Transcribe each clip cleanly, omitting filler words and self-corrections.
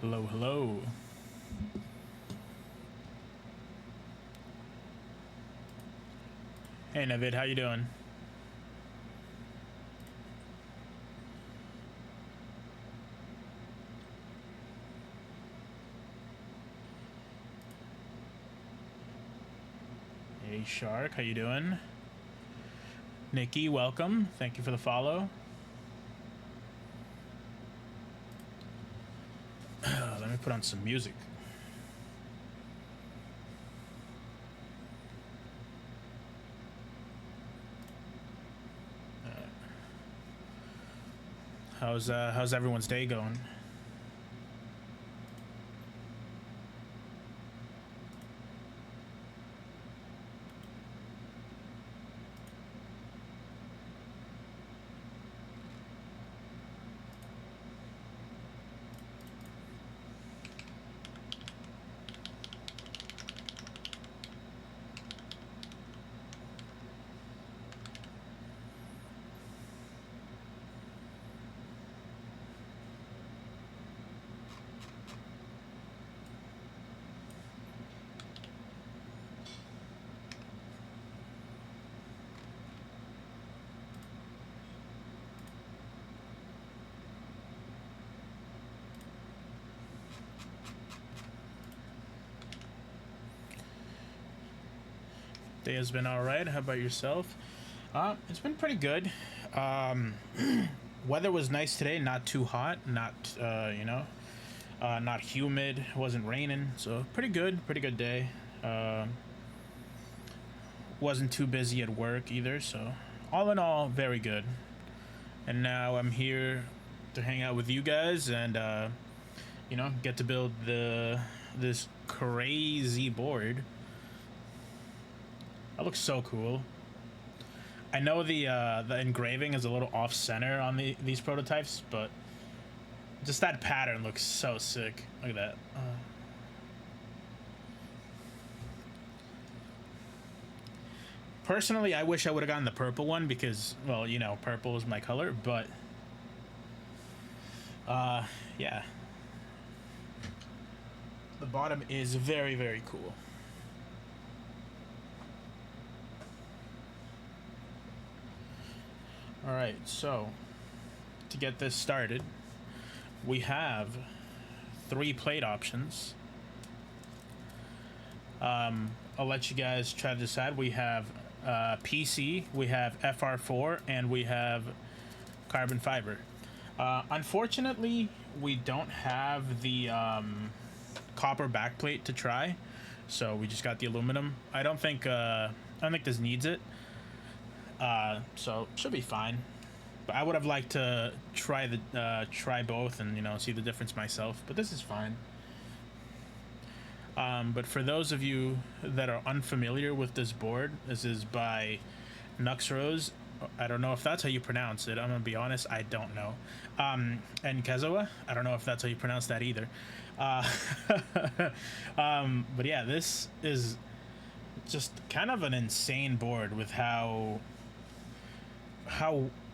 Hello, hello. Hey, Navid, how you doing? Hey, Shark, how you doing? Nikki, welcome. Thank you for the follow. Let me put on some music. How's everyone's day going? Day has been all right. How about yourself? It's been pretty good. Weather was nice today. Not too hot. Not not humid. It wasn't raining. So pretty good. Pretty good day. Wasn't too busy at work either. So all in all, very good. And now I'm here to hang out with you guys and get to build this crazy board. That looks so cool. I know the engraving is a little off center on these prototypes, but just that pattern looks so sick. Look at that. Personally, I wish I would have gotten the purple one because, well, purple is my color, but yeah. The bottom is very, very cool. All right, so to get this started, we have 3 plate options. I'll let you guys try to decide. We have PC, we have FR4, and we have carbon fiber. Unfortunately, we don't have the copper backplate to try, so we just got the aluminum. I don't think this needs it. So should be fine. But I would have liked to try both and see the difference myself. But this is fine. But for those of you that are unfamiliar with this board, this is by Nuxrose. I don't know if that's how you pronounce it. I'm gonna be honest, I don't know. And Kezawa, I don't know if that's how you pronounce that either. But yeah, this is just kind of an insane board with how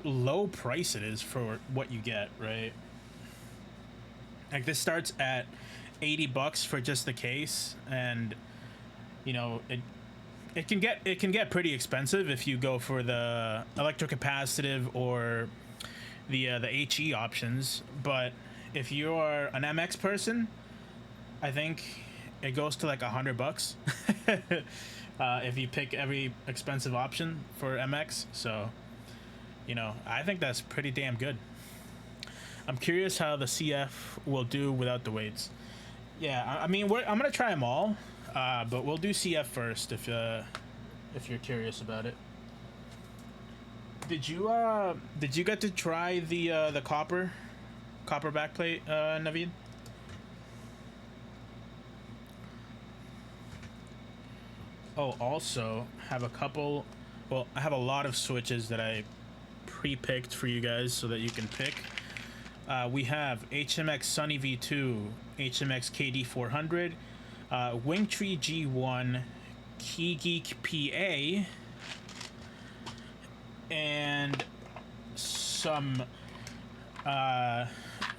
low price it is for what you get, right? Like this starts at $80 for just the case, and it can get pretty expensive if you go for the electrocapacitive or the HE options. But if you're an MX person, I think it goes to like $100 if you pick every expensive option for MX. So I think that's pretty damn good. I'm curious how the CF will do without the weights. Yeah, I mean, I'm gonna try them all, but we'll do CF first if you're curious about it. Did you get to try the copper backplate, Naveed? Oh, also have a couple. Well, I have a lot of switches that I pre-picked for you guys so that you can pick. We have HMX Sunny V2, HMX KD400, Wingtree G1, KeyGeek PA, and some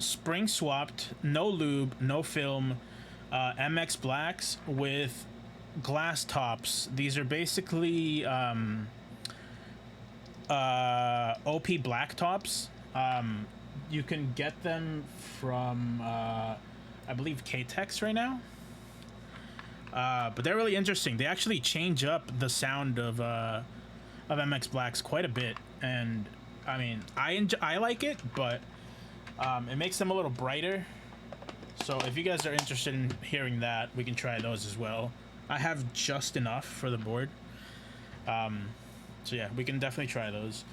spring swapped, no lube, no film, MX blacks with glass tops. These are basically OP black tops. You can get them from I believe K-Tex right now. But they're really interesting. They actually change up the sound of MX blacks quite a bit, and I mean I like it, but it makes them a little brighter. So if you guys are interested in hearing that, we can try those as well. I have just enough for the board. So yeah, we can definitely try those.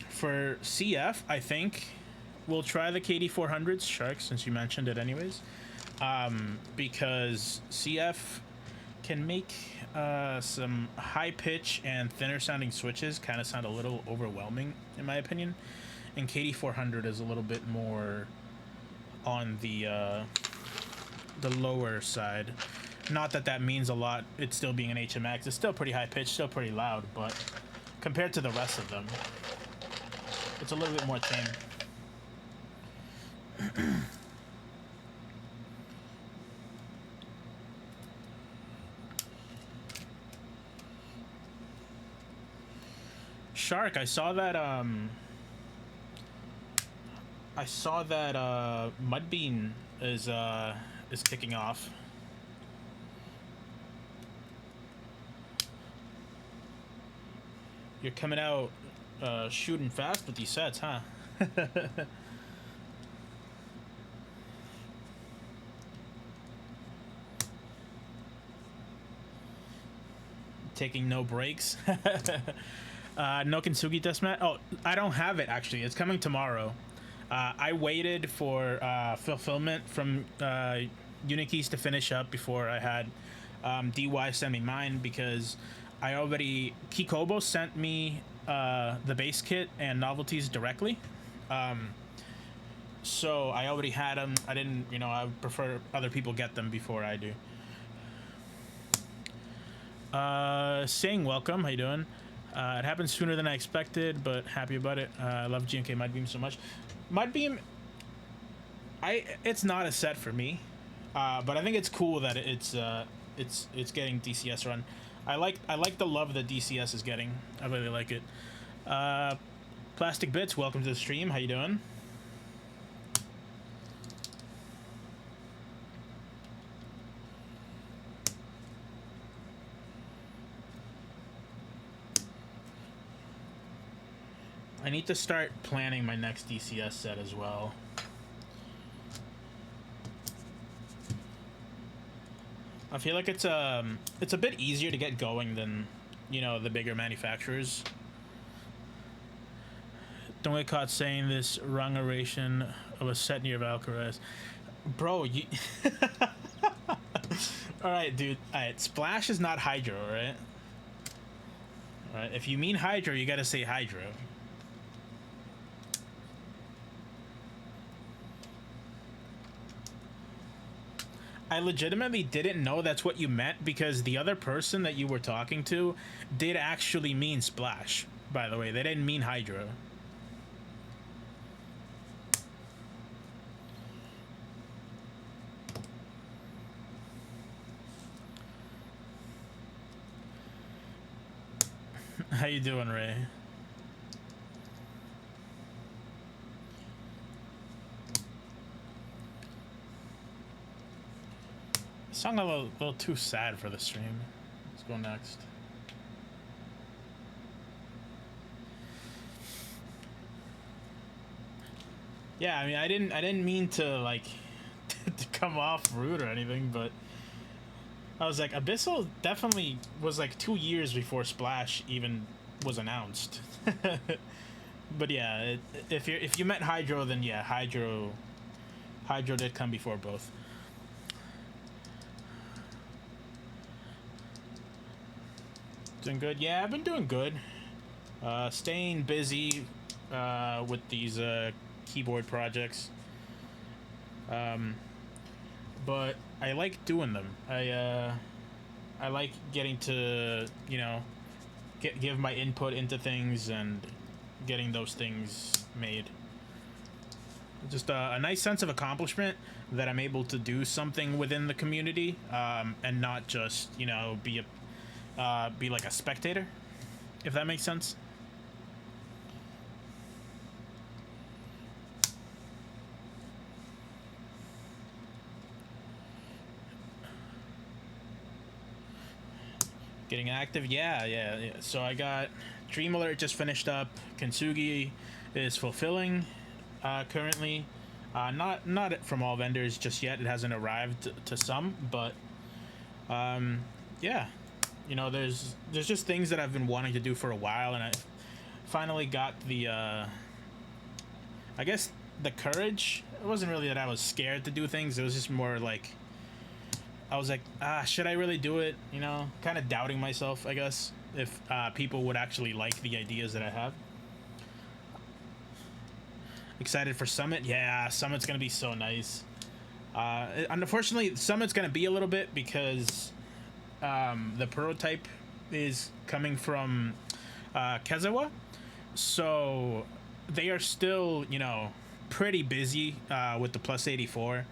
For CF, I think we'll try the KD400s Shark, since you mentioned it anyways. Because CF can make some high pitch and thinner sounding switches kind of sound a little overwhelming in my opinion, and KD400 is a little bit more on the lower side. Not that that means a lot, it's still being an HMX, it's still pretty high pitched, still pretty loud, but compared to the rest of them, it's a little bit more tame. Shark, I saw that Mudbean is kicking off. You're coming out shooting fast with these sets, huh? Taking no breaks. No Kintsugi Deathmatch. Oh, I don't have it actually. It's coming tomorrow. I waited for fulfillment from Unikeys to finish up before I had DY send me mine, because I already Kikobo sent me the base kit and novelties directly. So I already had them. I didn't, you know, I would prefer other people get them before I do. Saying welcome, how you doing? It happened sooner than I expected, but happy about it. I love GMK Mudbeam so much. Mudbeam, it's not a set for me, but I think it's cool that it's getting DCS run. I like the love that DCS is getting. I really like it. Plastic Bits, welcome to the stream. How you doing? I need to start planning my next DCS set as well. I feel like it's a bit easier to get going than, you know, the bigger manufacturers. Don't get caught saying this wrong oration of a set near Valkyries. Bro, you... Alright, dude. Alright, Splash is not Hydro, alright? Alright, if you mean Hydro, you gotta say Hydro. I legitimately didn't know that's what you meant, because the other person that you were talking to did actually mean Splash, by the way. They didn't mean Hydro. How you doing, Ray? Song a little too sad for the stream. Let's go next. Yeah, I mean, I didn't mean to like to come off rude or anything, but I was like, Abyssal definitely was like 2 years before Splash even was announced. But yeah, if you meant Hydro, then yeah, Hydro did come before both. Doing good? Yeah, I've been doing good. Staying busy with these keyboard projects. But I like doing them. I like getting to, you know, give my input into things and getting those things made. Just a nice sense of accomplishment that I'm able to do something within the community, and not just, you know, be like a spectator, if that makes sense. Getting active, yeah. So I got Dream Alert just finished up. Kintsugi is fulfilling currently. Not from all vendors just yet. It hasn't arrived to some, but yeah, you know, there's just things that I've been wanting to do for a while, and I finally got the I guess the courage. It wasn't really that I was scared to do things. It was just more like I was like, should I really do it? You know, kind of doubting myself, I guess, if people would actually like the ideas that I have. Excited for Summit? Yeah, Summit's gonna be so nice. Unfortunately, Summit's gonna be a little bit because the prototype is coming from Kezawa, so they are still, you know, pretty busy with the plus 84.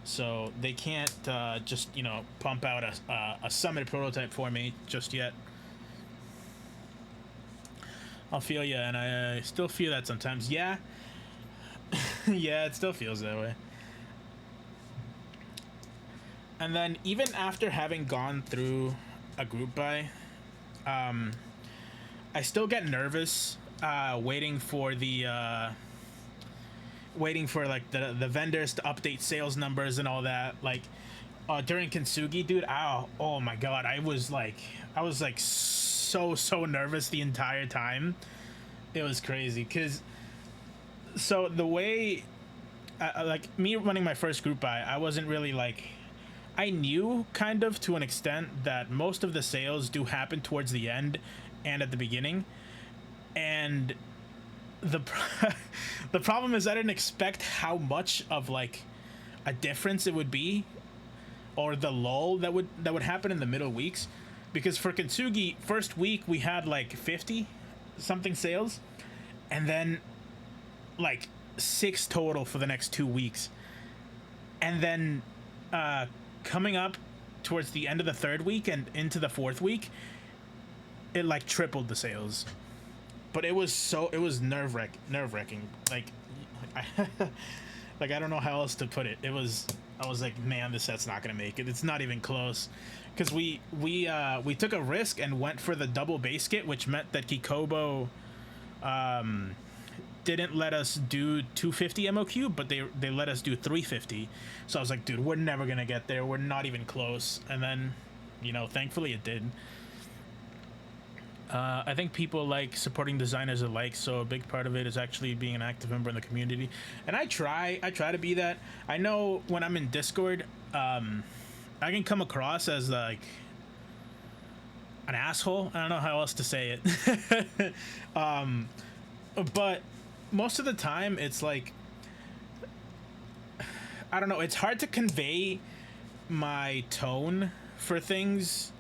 So they can't just, you know, pump out a Summit prototype for me just yet. I'll feel you, and I still feel that sometimes. Yeah. Yeah, it still feels that way. And then even after having gone through a group buy, I still get nervous waiting for like the vendors to update sales numbers and all that. Like during Kintsugi, dude, oh my god, I was like so nervous the entire time. It was crazy because so the way like me running my first group buy, I wasn't really like, I knew kind of to an extent that most of the sales do happen towards the end and at the beginning, and the problem is I didn't expect how much of like a difference it would be, or the lull that would happen in the middle weeks, because for Kintsugi first week we had like 50 something sales, and then like 6 total for the next 2 weeks, and then coming up towards the end of the 3rd week and into the 4th week, it like tripled the sales. But it was nerve-wracking. Like like I don't know how else to put it. I was like, man, this set's not gonna make it. It's not even close, because we took a risk and went for the double base kit, which meant that Kikobo didn't let us do 250 MOQ, but they let us do 350. So I was like, dude, we're never gonna get there. We're not even close. And then, you know, thankfully it did. I think people like supporting designers alike, so a big part of it is actually being an active member in the community. And I try to be that. I know when I'm in Discord, I can come across as like an asshole. I don't know how else to say it. But most of the time it's like, I don't know, it's hard to convey my tone for things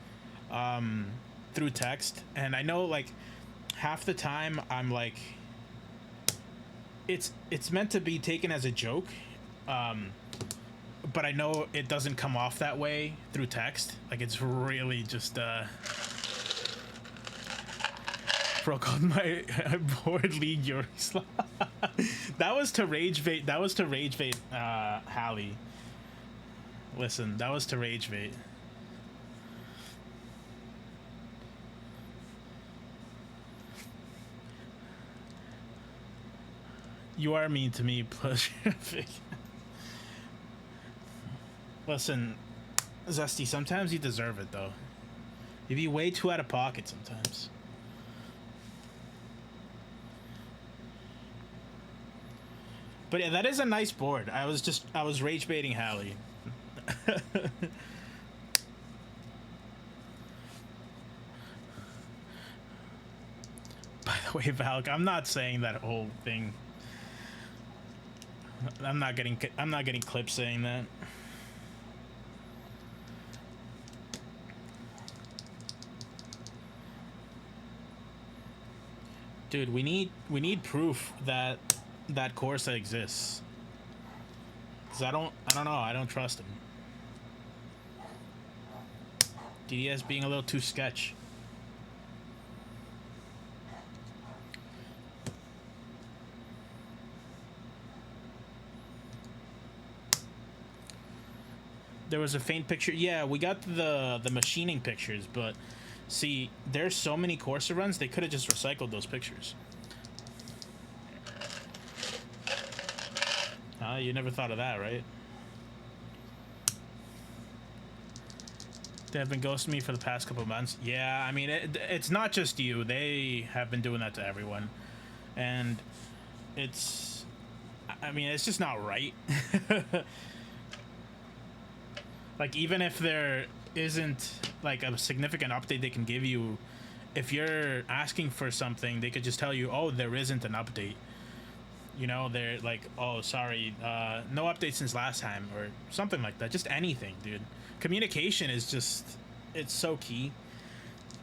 through text, and I know like half the time I'm like, it's meant to be taken as a joke, but I know it doesn't come off that way through text. Like, it's really just bro called my board league Yuri slot. That was to rage bait Hallie. Listen, that was to rage bait. You are mean to me, plus Listen, Zesty, sometimes you deserve it, though. You'd be way too out of pocket sometimes. But yeah, that is a nice board. I was rage baiting Hallie. By the way, Valk, I'm not saying that whole thing. I'm not getting clips saying that. Dude, we need proof that Corsa exists. Cause I don't know. I don't trust him. DDS being a little too sketch. There was a faint picture. Yeah, we got the machining pictures, but see, there's so many Corsa runs, they could have just recycled those pictures. You never thought of that, right? They have been ghosting me for the past couple of months. Yeah, I mean, it's not just you. They have been doing that to everyone. And it's... I mean, it's just not right. Like, even if there isn't, like, a significant update they can give you, if you're asking for something, they could just tell you, oh, there isn't an update. You know, they're like, oh, sorry, no update since last time, or something like that. Just anything, dude. Communication is just, it's so key.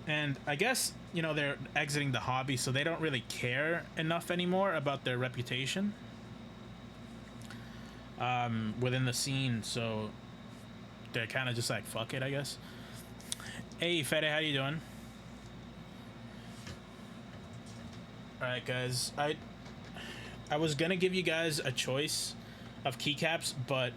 And I guess, you know, they're exiting the hobby, so they don't really care enough anymore about their reputation within the scene, so they're kind of just like, fuck it, I guess. Hey, Fede, how you doing? Alright, guys, I was gonna give you guys a choice of keycaps, but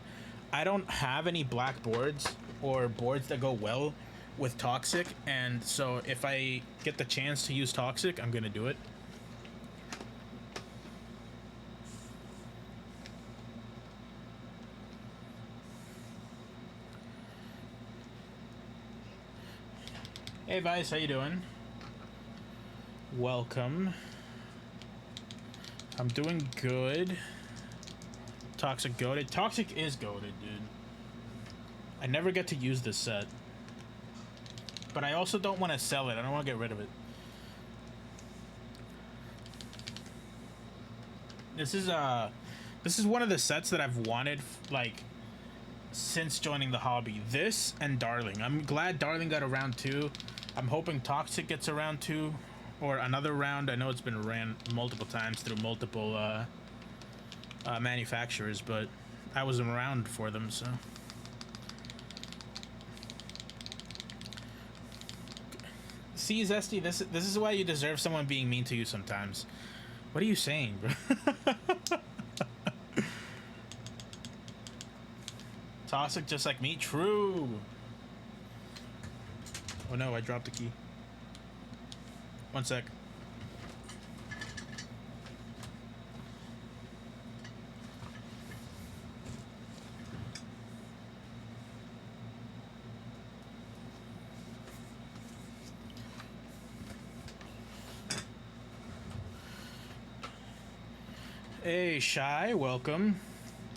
I don't have any black boards or boards that go well with Toxic, and so if I get the chance to use Toxic, I'm gonna do it. Hey Vice, how you doing? Welcome. I'm doing good. Toxic goated. Toxic is goated, dude. I never get to use this set. But I also don't want to sell it. I don't want to get rid of it. This is one of the sets that I've wanted, like, since joining the hobby. This and Darling. I'm glad Darling got a round 2. I'm hoping Toxic gets a round 2. Or another round. I know it's been ran multiple times through multiple manufacturers, but I wasn't around for them, so. See, Zesty, this is why you deserve someone being mean to you sometimes. What are you saying, bro? Toxic just like me? True. Oh no, I dropped the key. One sec. Hey, Shy, welcome.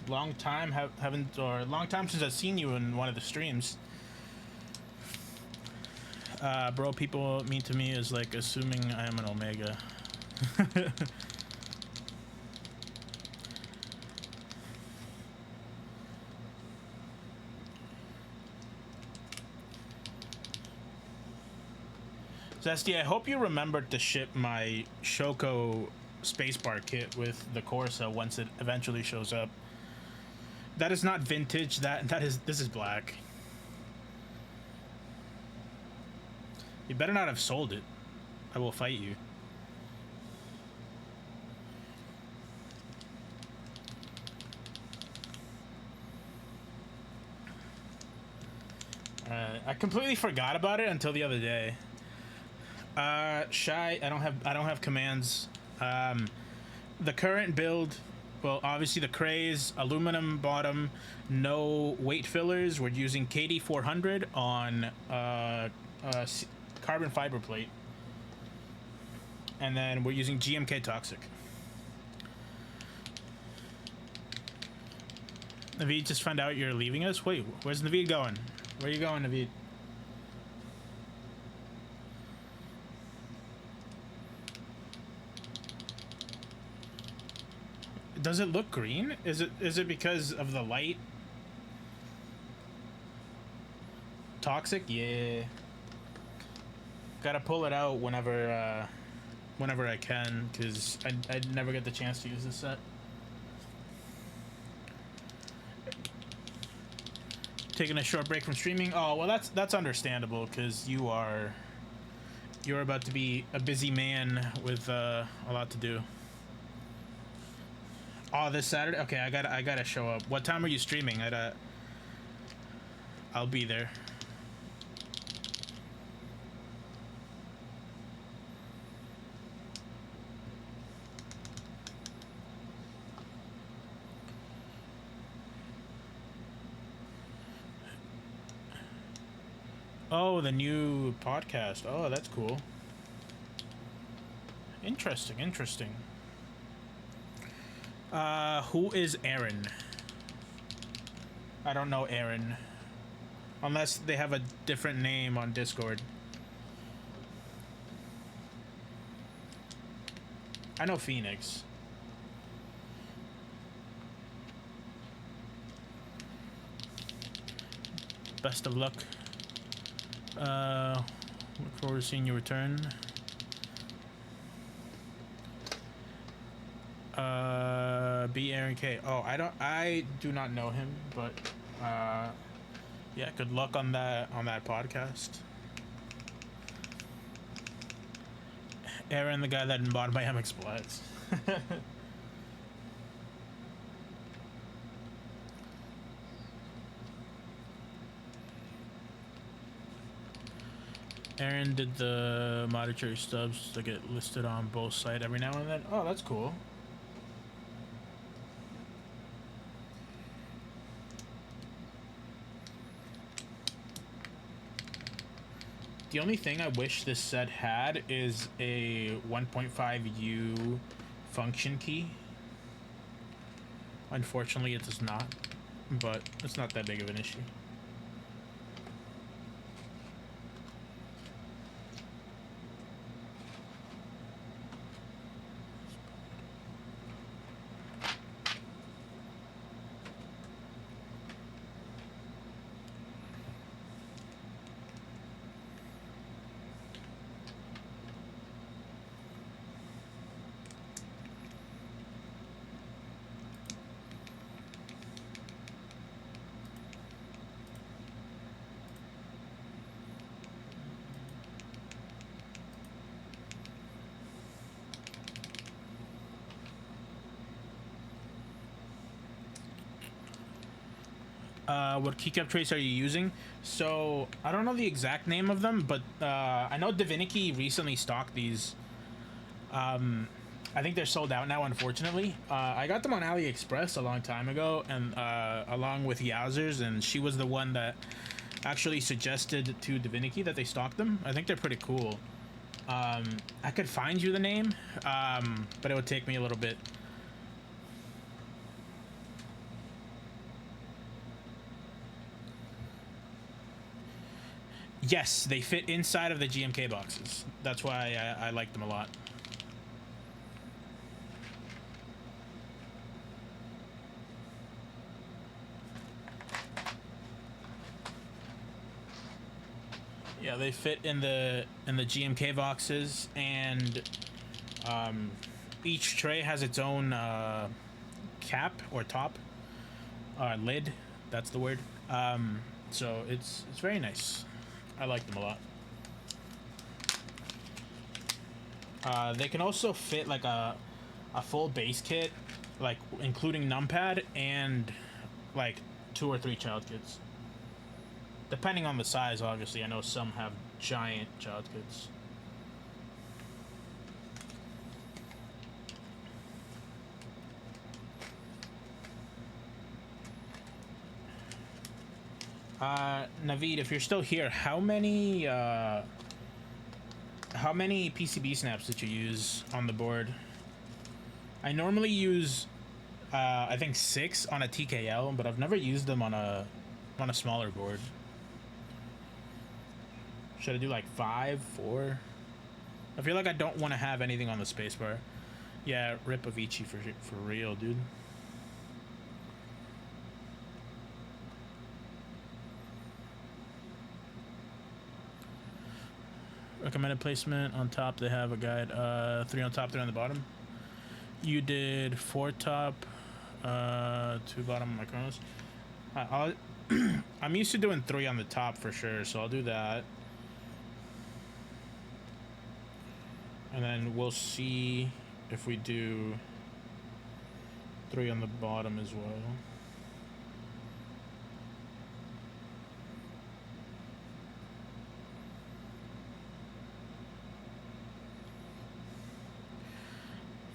Long time long time since I've seen you in one of the streams. Bro, people mean to me is like assuming I am an Omega. Zesty, I hope you remembered to ship my Shoko spacebar kit with the Corsa once it eventually shows up. That is not vintage. This is black. You better not have sold it. I will fight you. I completely forgot about it until the other day. Shy, I don't have commands. The current build, well, obviously the Kraze, aluminum bottom, no weight fillers. We're using KD 400 on carbon fiber plate, and then we're using GMK Toxic. Naveed just found out you're leaving us. Wait, where's Naveed going? Where are you going, Naveed? Does it look green? Is it because of the light? Toxic? Yeah. Gotta pull it out whenever I can, because I never get the chance to use this set. Taking a short break from streaming. Oh well, that's understandable because you're about to be a busy man with a lot to do. Oh, this Saturday. Okay, I gotta show up. What time are you streaming? I'll be there. Oh, the new podcast. Oh, that's cool. Interesting, interesting. Who is Aaron? I don't know Aaron. Unless they have a different name on Discord. I know Phoenix. Best of luck. Look forward to seeing you return. B Aaron K. Oh, I do not know him, but yeah, good luck on that podcast. Aaron, the guy that bought my MX Bloods. Aaron did the monetary stubs to get listed on both sides every now and then. Oh, that's cool. The only thing I wish this set had is a 1.5U function key. Unfortunately, it does not, but it's not that big of an issue. What keycap trace are you using? So I don't know the exact name of them, but I know Divinity recently stocked these. I think they're sold out now, unfortunately. I got them on AliExpress a long time ago, and along with Yowzers, and she was the one that actually suggested to Divinity that they stock them. I think they're pretty cool. I could find you the name, but it would take me a little bit. Yes, they fit inside of the GMK boxes. That's why I like them a lot. Yeah, they fit in the GMK boxes, and each tray has its own cap or top, lid. That's the word. So it's very nice. I like them a lot. They can also fit like a full base kit, like including numpad and like 2 or 3 child kits. Depending on the size, obviously. I know some have giant child kits. Naveed, if you're still here, how many PCB snaps did you use on the board? I normally use I think 6 on a TKL, but I've never used them on a smaller board. Should I do like 5, 4? I feel like I don't want to have anything on the spacebar. Yeah, rip Avicii for real, dude. Recommended placement on top. They have a guide. 3 on top, 3 on the bottom. You did 4 top, 2 bottom micronos. I'm used to doing 3 on the top for sure, so I'll do that. And then we'll see if we do 3 on the bottom as well.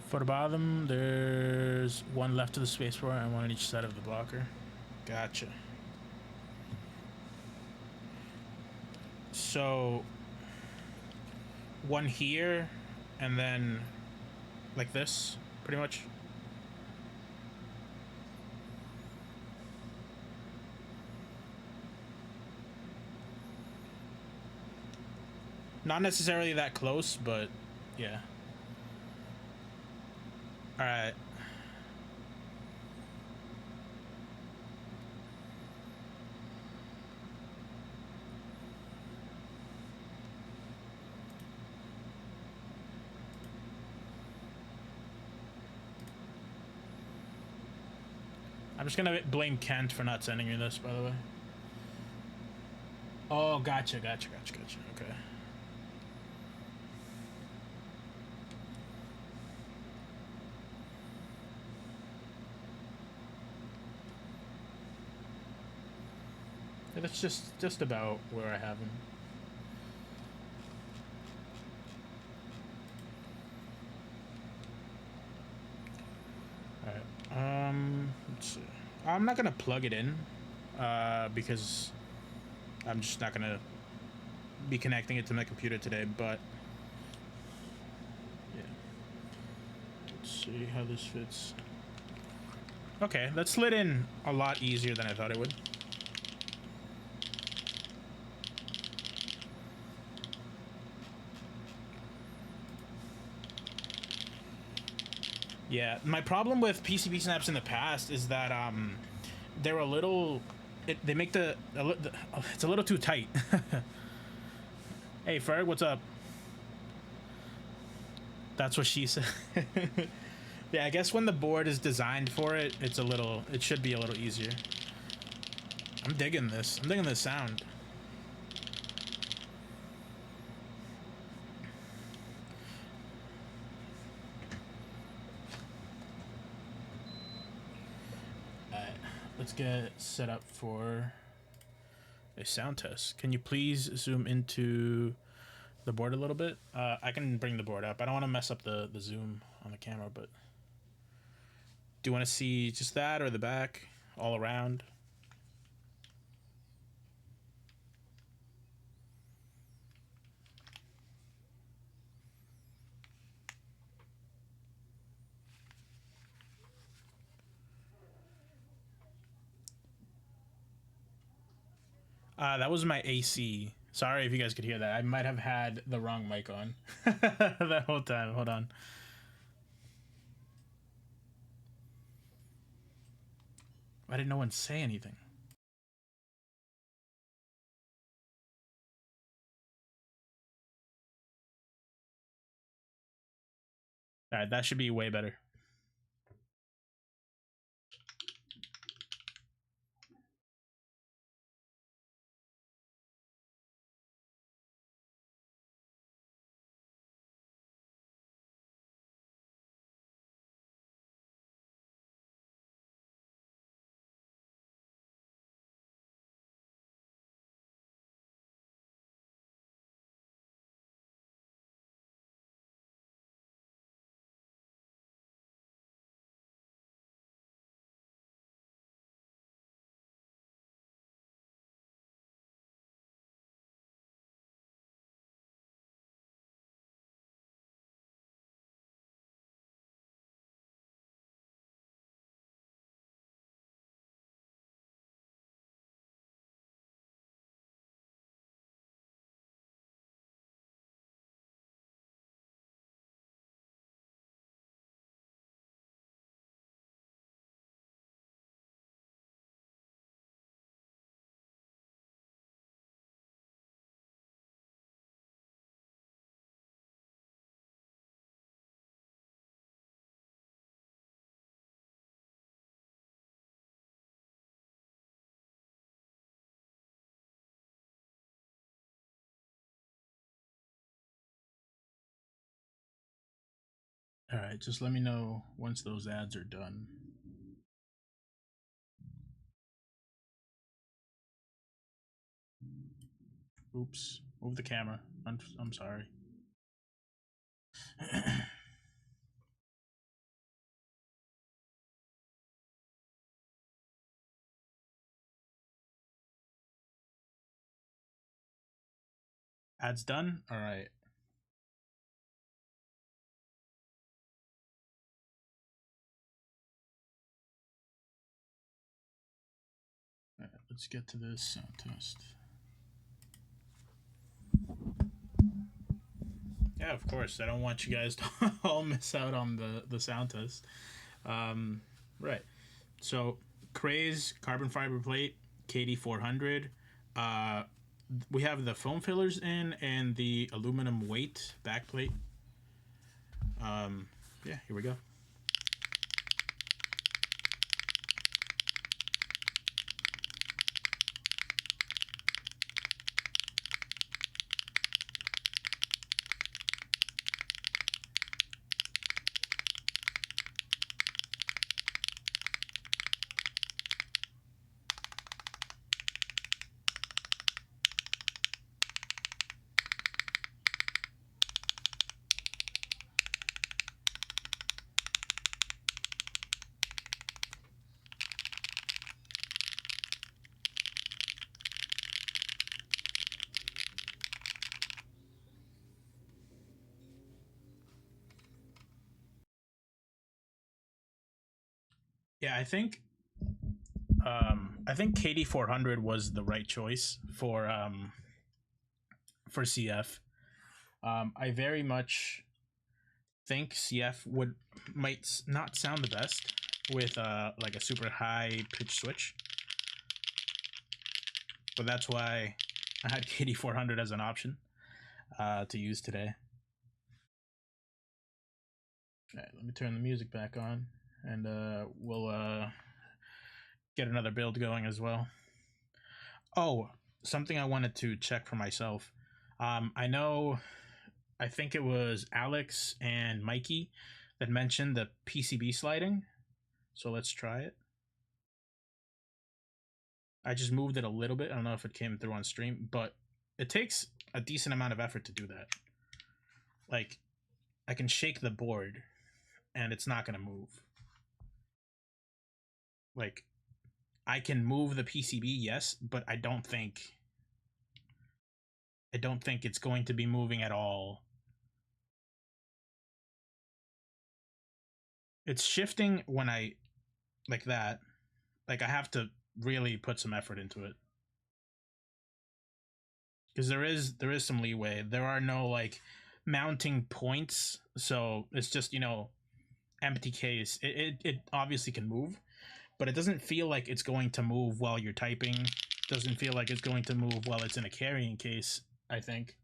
For the bottom, there's 1 left of the spacebar and 1 on each side of the blocker. Gotcha. So 1 here, and then like this, pretty much. Not necessarily that close, but yeah. All right. I'm just gonna blame Kent for not sending you this, by the way. Oh, gotcha. Okay. Yeah, that's just about where I have him. All right. Let's see. I'm not gonna plug it in, because I'm just not gonna be connecting it to my computer today. But yeah, let's see how this fits. Okay, that slid in a lot easier than I thought it would. Yeah, my problem with PCB snaps in the past is that they're a little, they make it's a little too tight. Hey Ferg, what's up? That's what she said. Yeah, I guess when the board is designed for it, it should be a little easier. I'm digging this. I'm digging this sound. Let's get set up for a sound test. Can you please zoom into the board a little bit? I can bring the board up. I don't want to mess up the zoom on the camera, but do you want to see just that or the back all around? That was my AC. Sorry if you guys could hear that. I might have had the wrong mic on that whole time. Hold on. Why didn't no one say anything? All right, that should be way better. All right, just let me know once those ads are done. Oops, move the camera. I'm sorry. Ads done? All right. All right, let's get to this sound test. Yeah, of course. I don't want you guys to all miss out on the sound test. Right. So, Kraze carbon fiber plate, KD400. We have the foam fillers in and the aluminum weight back plate. Yeah, here we go. Yeah, I think KD400 was the right choice for CF. I very much think CF might not sound the best with like a super high pitch switch, but that's why I had KD400 as an option to use today. All right, let me turn the music back on, and we'll get another build going as well. Oh, something I wanted to check for myself. I think it was Alex and Mikey that mentioned the PCB sliding. So let's try it. I just moved it a little bit. I don't know if it came through on stream, but it takes a decent amount of effort to do that. Like, I can shake the board and it's not going to move. Like, I can move the PCB, yes, but I don't think it's going to be moving at all. It's shifting when I like that. Like, I have to really put some effort into it. Because there is some leeway. There are no like mounting points, so it's just empty case. It obviously can move, but it doesn't feel like it's going to move while you're typing. Doesn't feel like it's going to move while it's in a carrying case, I think.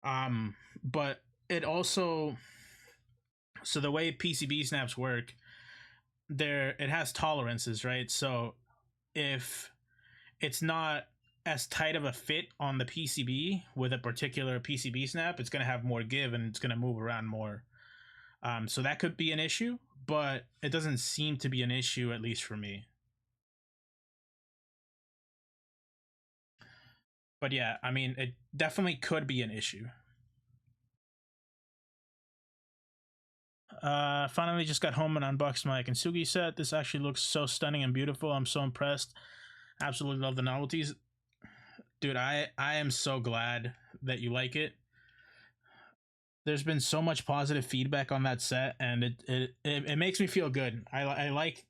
But it also, so the way PCB snaps work, it has tolerances, right? So if it's not as tight of a fit on the PCB with a particular PCB snap, it's going to have more give and it's going to move around more. So that could be an issue, but it doesn't seem to be an issue, at least for me. But yeah, I mean, it definitely could be an issue. Finally just got home and unboxed my Kintsugi set. This actually looks so stunning and beautiful. I'm so impressed. Absolutely love the novelties. Dude, I am so glad that you like it. There's been so much positive feedback on that set, and it makes me feel good. I like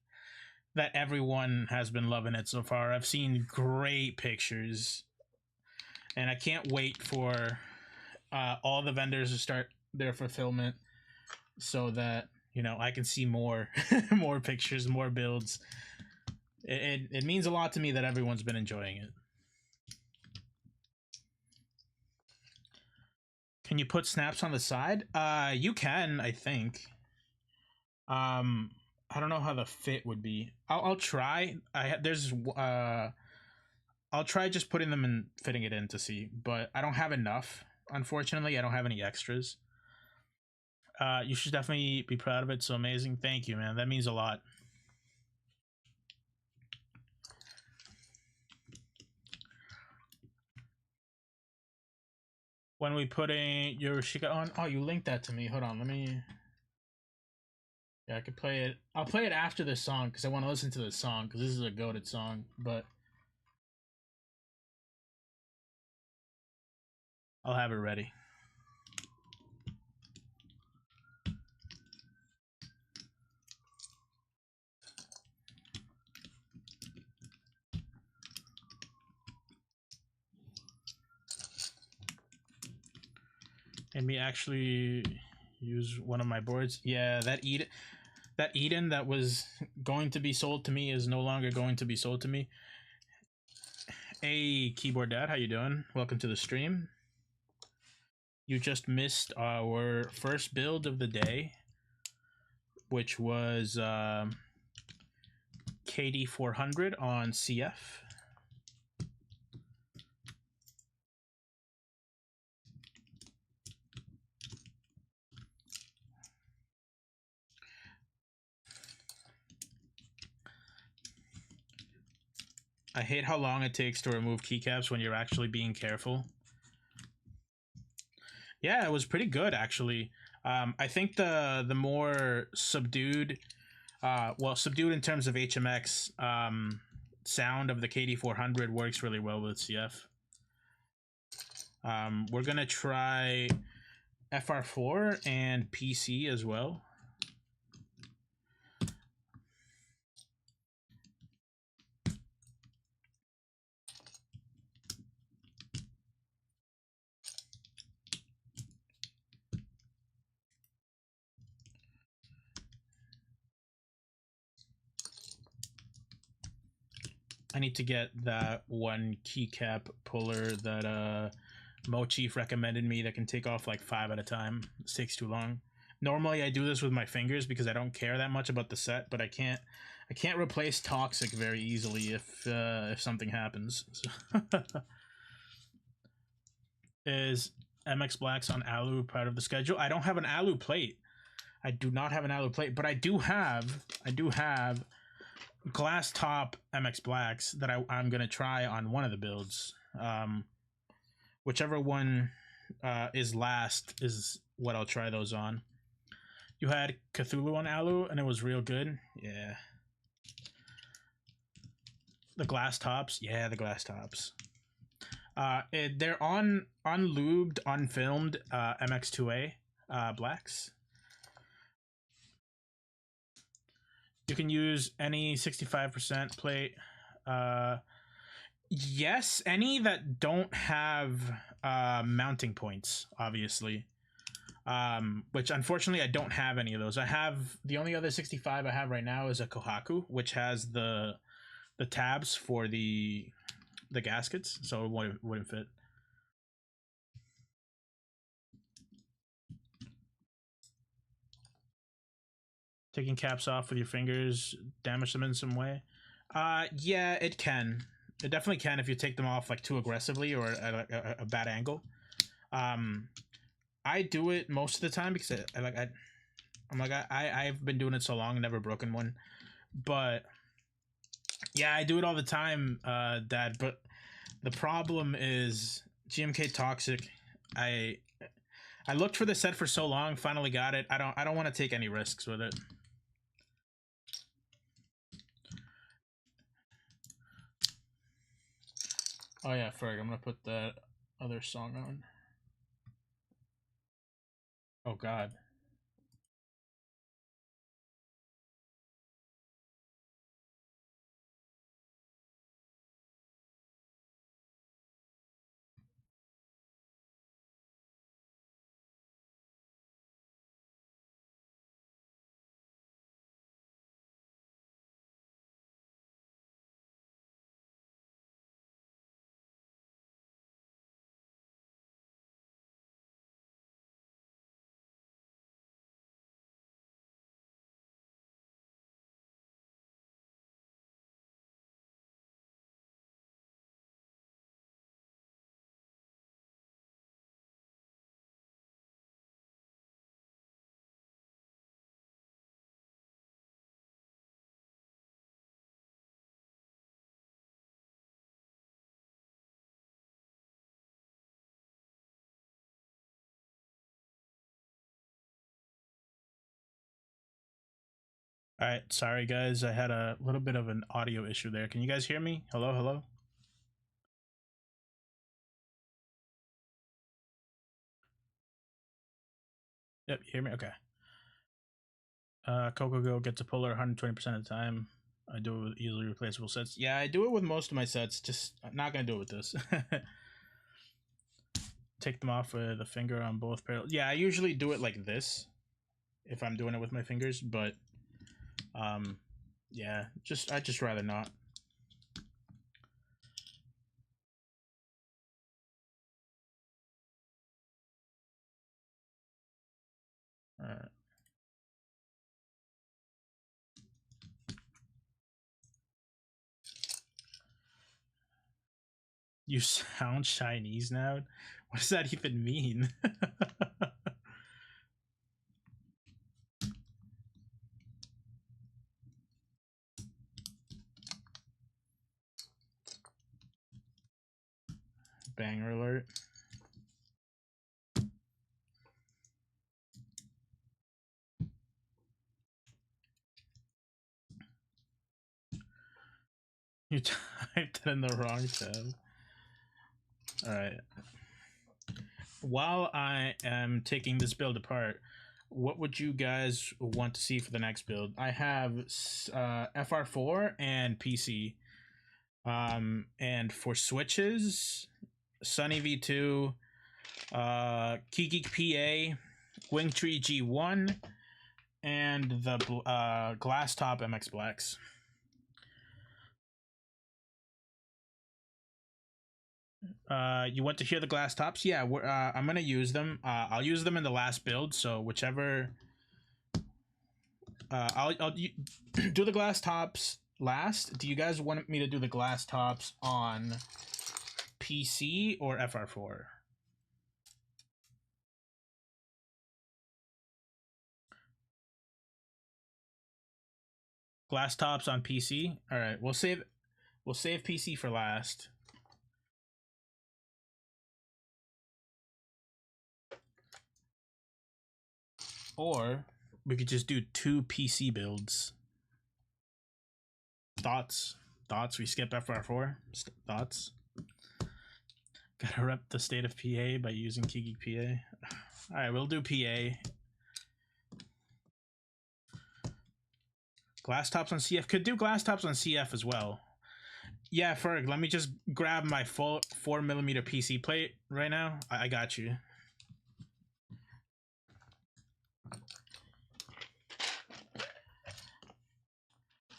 that everyone has been loving it so far. I've seen great pictures, and I can't wait for all the vendors to start their fulfillment so that I can see more more pictures, more builds. It means a lot to me that everyone's been enjoying it. Can you put snaps on the side? You can, I think. I don't know how the fit would be. I'll try. I'll try just putting them and fitting it in to see, but I don't have enough. Unfortunately, I don't have any extras. You should definitely be proud of it. So amazing. Thank you, man. That means a lot. When we putting Yorushika on? Oh, you linked that to me. Hold on, let me. Yeah, I could play it. I'll play it after this song because I want to listen to this song because this is a goated song. But I'll have it ready. Let me actually use one of my boards. Yeah, that Eden that was going to be sold to me is no longer going to be sold to me. Hey, keyboard dad, how you doing? Welcome to the stream. You just missed our first build of the day, which was KD 400 on CF. I hate how long it takes to remove keycaps when you're actually being careful. Yeah, it was pretty good actually. I think the more subdued, well, subdued in terms of HMX sound of the KD 400 works really well with CF. We're gonna try FR4 and PC as well. I need to get that one keycap puller that Mochief recommended me that can take off like 5 at a time. It takes too long. Normally I do this with my fingers because I don't care that much about the set, but I can't replace Toxic very easily if something happens. Is MX Blacks on Alu part of the schedule? I don't have an Alu plate. I do not have an Alu plate, but I do have glass top MX Blacks that I'm gonna try on one of the builds. Whichever one is last is what I'll try those on. You had Cthulhu on Alu and it was real good. Yeah. The glass tops. Yeah, the glass tops. They're on unlubed, unfilmed MX2A blacks. You can use any 65% plate. Yes, any that don't have mounting points, obviously. Which unfortunately I don't have any of those. I have the only other 65 I have right now is a Kohaku, which has the tabs for the gaskets, so it wouldn't fit. Taking caps off with your fingers damage them in some way. Yeah, it can. It definitely can if you take them off like too aggressively or at a bad angle. I do it most of the time because I've been doing it so long, never broken one. But yeah, I do it all the time, Dad. But the problem is GMK Toxic. I looked for the set for so long, finally got it. I don't want to take any risks with it. Oh yeah, Ferg, I'm gonna put that other song on. Oh god. All right, sorry guys, I had a little bit of an audio issue there. Can you guys hear me? Hello, hello. Yep, you hear me? Okay. Coco Go gets a puller 120% of the time. I do it with easily replaceable sets. Yeah, I do it with most of my sets. Just I'm not gonna do it with this. Take them off with a finger on both parallel. Yeah, I usually do it like this if I'm doing it with my fingers, but yeah, I just rather not. All right. You sound Chinese now? What does that even mean? Banger alert. You typed it in the wrong tab. Alright. While I am taking this build apart, what would you guys want to see for the next build? I have FR4 and PC. And for switches, Sunny V2, Kiki PA, Wingtree G1, and the Glass Top MX Blacks. You want to hear the glass tops? Yeah, I'm gonna use them. I'll use them in the last build. So whichever, I'll do the glass tops last. Do you guys want me to do the glass tops on PC or FR4? Glass tops on PC. All right, we'll save PC for last. Or we could just do 2 PC builds. Thoughts? We skip FR4. Thoughts? Gotta rep the state of PA by using Kiki PA. All right, we'll do PA. Glass tops on CF. Could do glass tops on CF as well. Yeah, Ferg, let me just grab my full 4mm PC plate right now. I got you.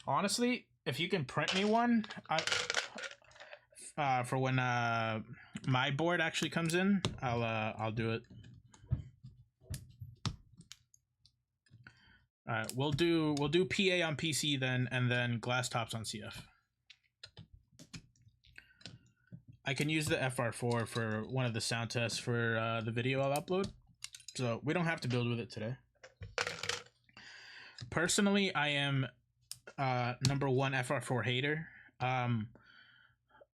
Honestly, if you can print me one, for when my board actually comes in, I'll do it. All right, we'll do PA on PC then, and then glass tops on CF. I can use the FR4 for one of the sound tests for the video I'll upload, so we don't have to build with it today. Personally, I am number 1 FR4 hater.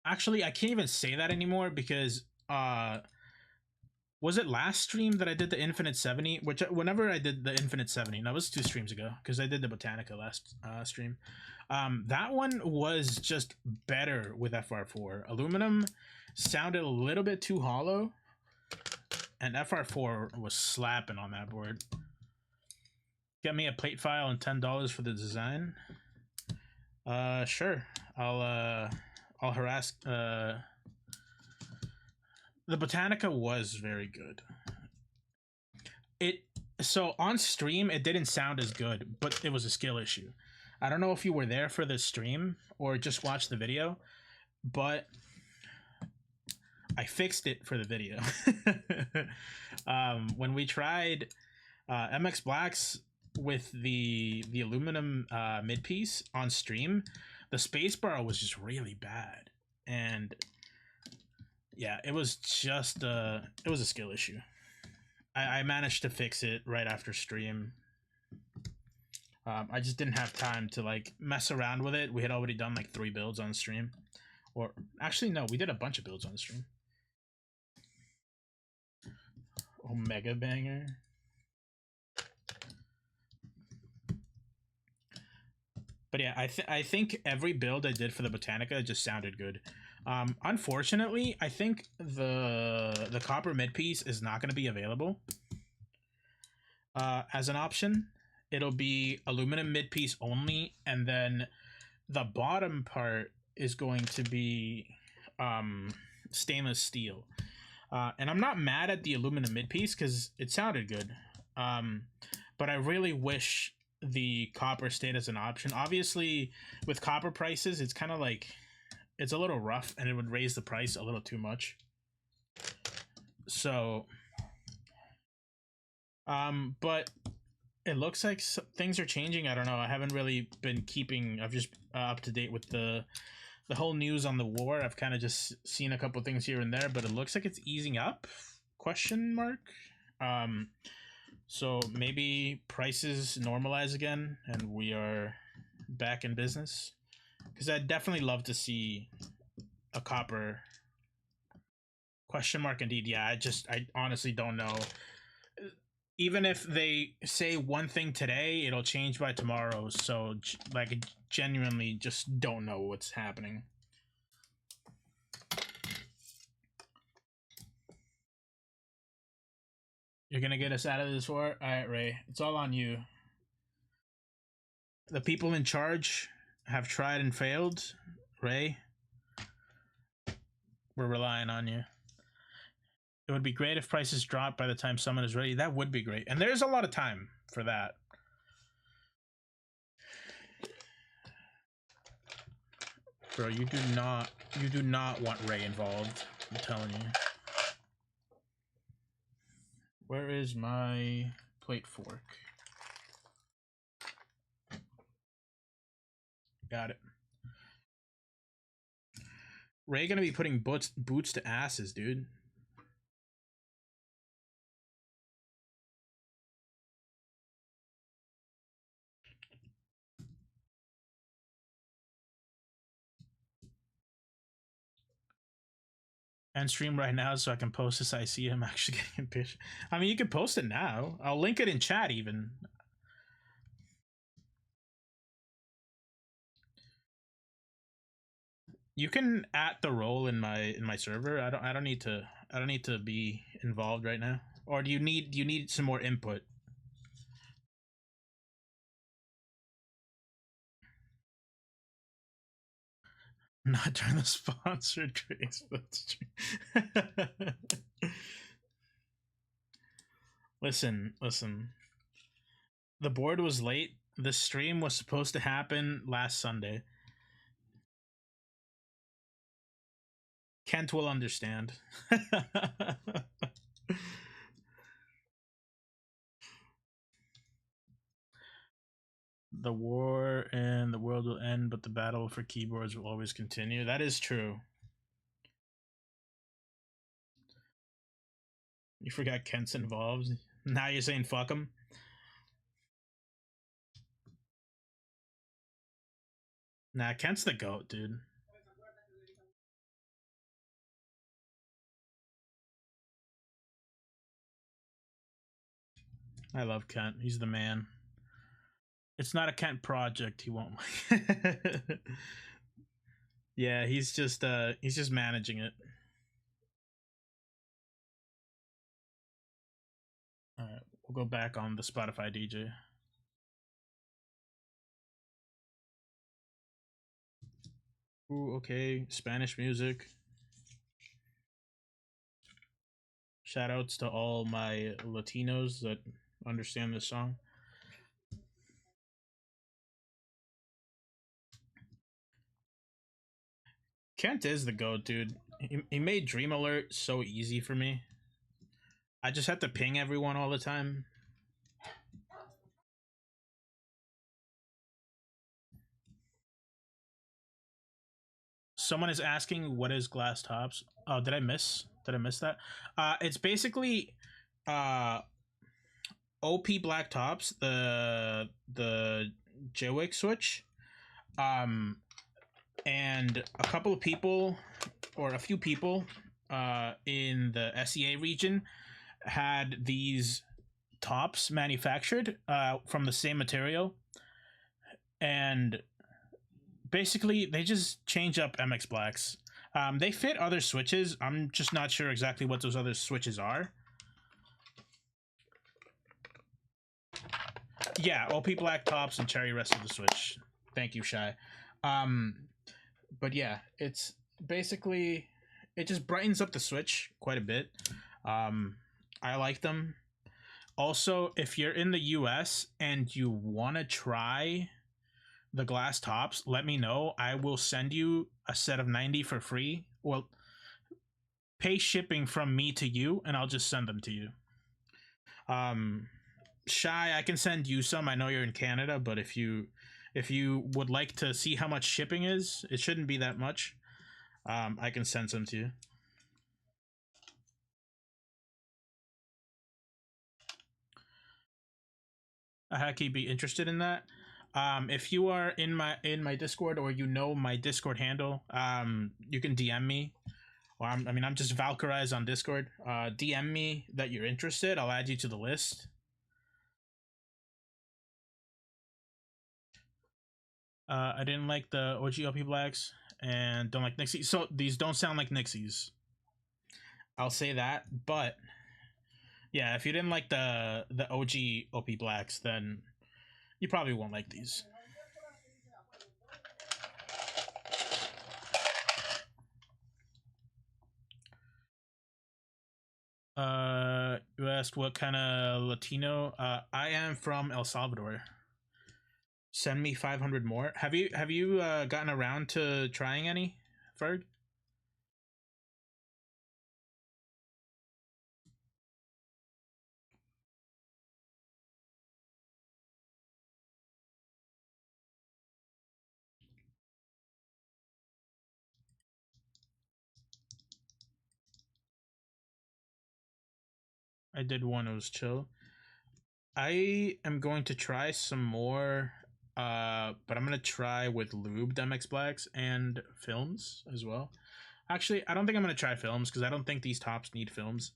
Actually, I can't even say that anymore because was it last stream that I did the Infinite 70? Which whenever I did the Infinite 70, that was 2 streams ago because I did the Botanica last stream. That one was just better with FR4. Aluminum sounded a little bit too hollow, and FR4 was slapping on that board. Get me a plate file and $10 for the design. Sure. I'll harass. The Botanica was very good. So on stream it didn't sound as good, but it was a skill issue. I don't know if you were there for the stream or just watched the video, but I fixed it for the video. When we tried MX Blacks with the aluminum mid piece on stream, the spacebar was just really bad, and yeah, it was just it was a skill issue. I managed to fix it right after stream. I just didn't have time to like mess around with it. We had already done like 3 builds on stream, or actually no, we did a bunch of builds on stream. Omega banger. But yeah, I think every build I did for the Botanica just sounded good. Unfortunately, I think the copper mid piece is not going to be available as an option. It'll be aluminum mid piece only, and then the bottom part is going to be stainless steel. And I'm not mad at the aluminum mid piece because it sounded good. But I really wish the copper stayed as an option. Obviously, with copper prices, it's kind of like it's a little rough, and it would raise the price a little too much. So, but it looks like things are changing. I don't know. I haven't really been keeping. I've just up to date with the whole news on the war. I've kind of just seen a couple things here and there, but it looks like it's easing up. Question mark. So maybe prices normalize again, and we are back in business. Because I'd definitely love to see a copper. Question mark indeed. Yeah, I honestly don't know. Even if they say one thing today, it'll change by tomorrow. So like, I genuinely just don't know what's happening. You're gonna get us out of this war? Alright, Ray. It's all on you. The people in charge have tried and failed. Ray, we're relying on you. It would be great if prices drop by the time someone is ready. That would be great. And there's a lot of time for that. Bro, you do not want Ray involved. I'm telling you. Where is my plate fork? Got it. Ray gonna be putting boots to asses, dude. And stream right now so I can post this. I see him actually getting impatient. I mean, you can post it now. I'll link it in chat even. You can at the role in my server. I don't need to be involved right now. Or do you need some more input? Not during the sponsored trades. Listen. The board was late. The stream was supposed to happen last Sunday. Kent will understand. The war and the world will end, but the battle for keyboards will always continue. That is true. You forgot Kent's involved. Now you're saying fuck him? Nah, Kent's the GOAT, dude. I love Kent. He's the man. It's not a Kent project. He won't. Yeah, he's just managing it. All right, we'll go back on the Spotify DJ. Ooh, okay. Spanish music. Shout outs to all my Latinos that understand this song. Kent is the GOAT, dude. He made Dream Alert so easy for me. I just have to ping everyone all the time. Someone is asking what is glass tops. Oh, did I miss that? It's basically OP black tops, the JWIC switch, and a couple of people or a few people in the SEA region had these tops manufactured from the same material, and basically they just change up MX Blacks. They fit other switches. I'm just not sure exactly what those other switches are. Yeah, OP Black tops and cherry rest of the switch. Thank you, Shy. But yeah, it's basically it just brightens up the switch quite a bit. I like them. Also, if you're in the US and you want to try the glass tops, let me know. I will send you a set of 90 for free. Well, pay shipping from me to you, and I'll just send them to you. Shy, I can send you some. I know you're in Canada, but if you would like to see how much shipping is, it shouldn't be that much. I can send some to you. Haki, be interested in that. If you are in my Discord, or you know my Discord handle, you can DM me. Or I'm just Valkyrise on Discord. DM me that you're interested. I'll add you to the list. I didn't like the OG OP Blacks and don't like Nixies. So these don't sound like Nixies. I'll say that, but yeah, if you didn't like the OG OP Blacks, then you probably won't like these. You asked what kind of Latino? I am from El Salvador. Send me 500 more. Have you gotten around to trying any, Ferg? I did one. It was chill. I am going to try some more, but I'm gonna try with lubed MX Blacks and films as well. Actually, I don't think I'm gonna try films because I don't think these tops need films.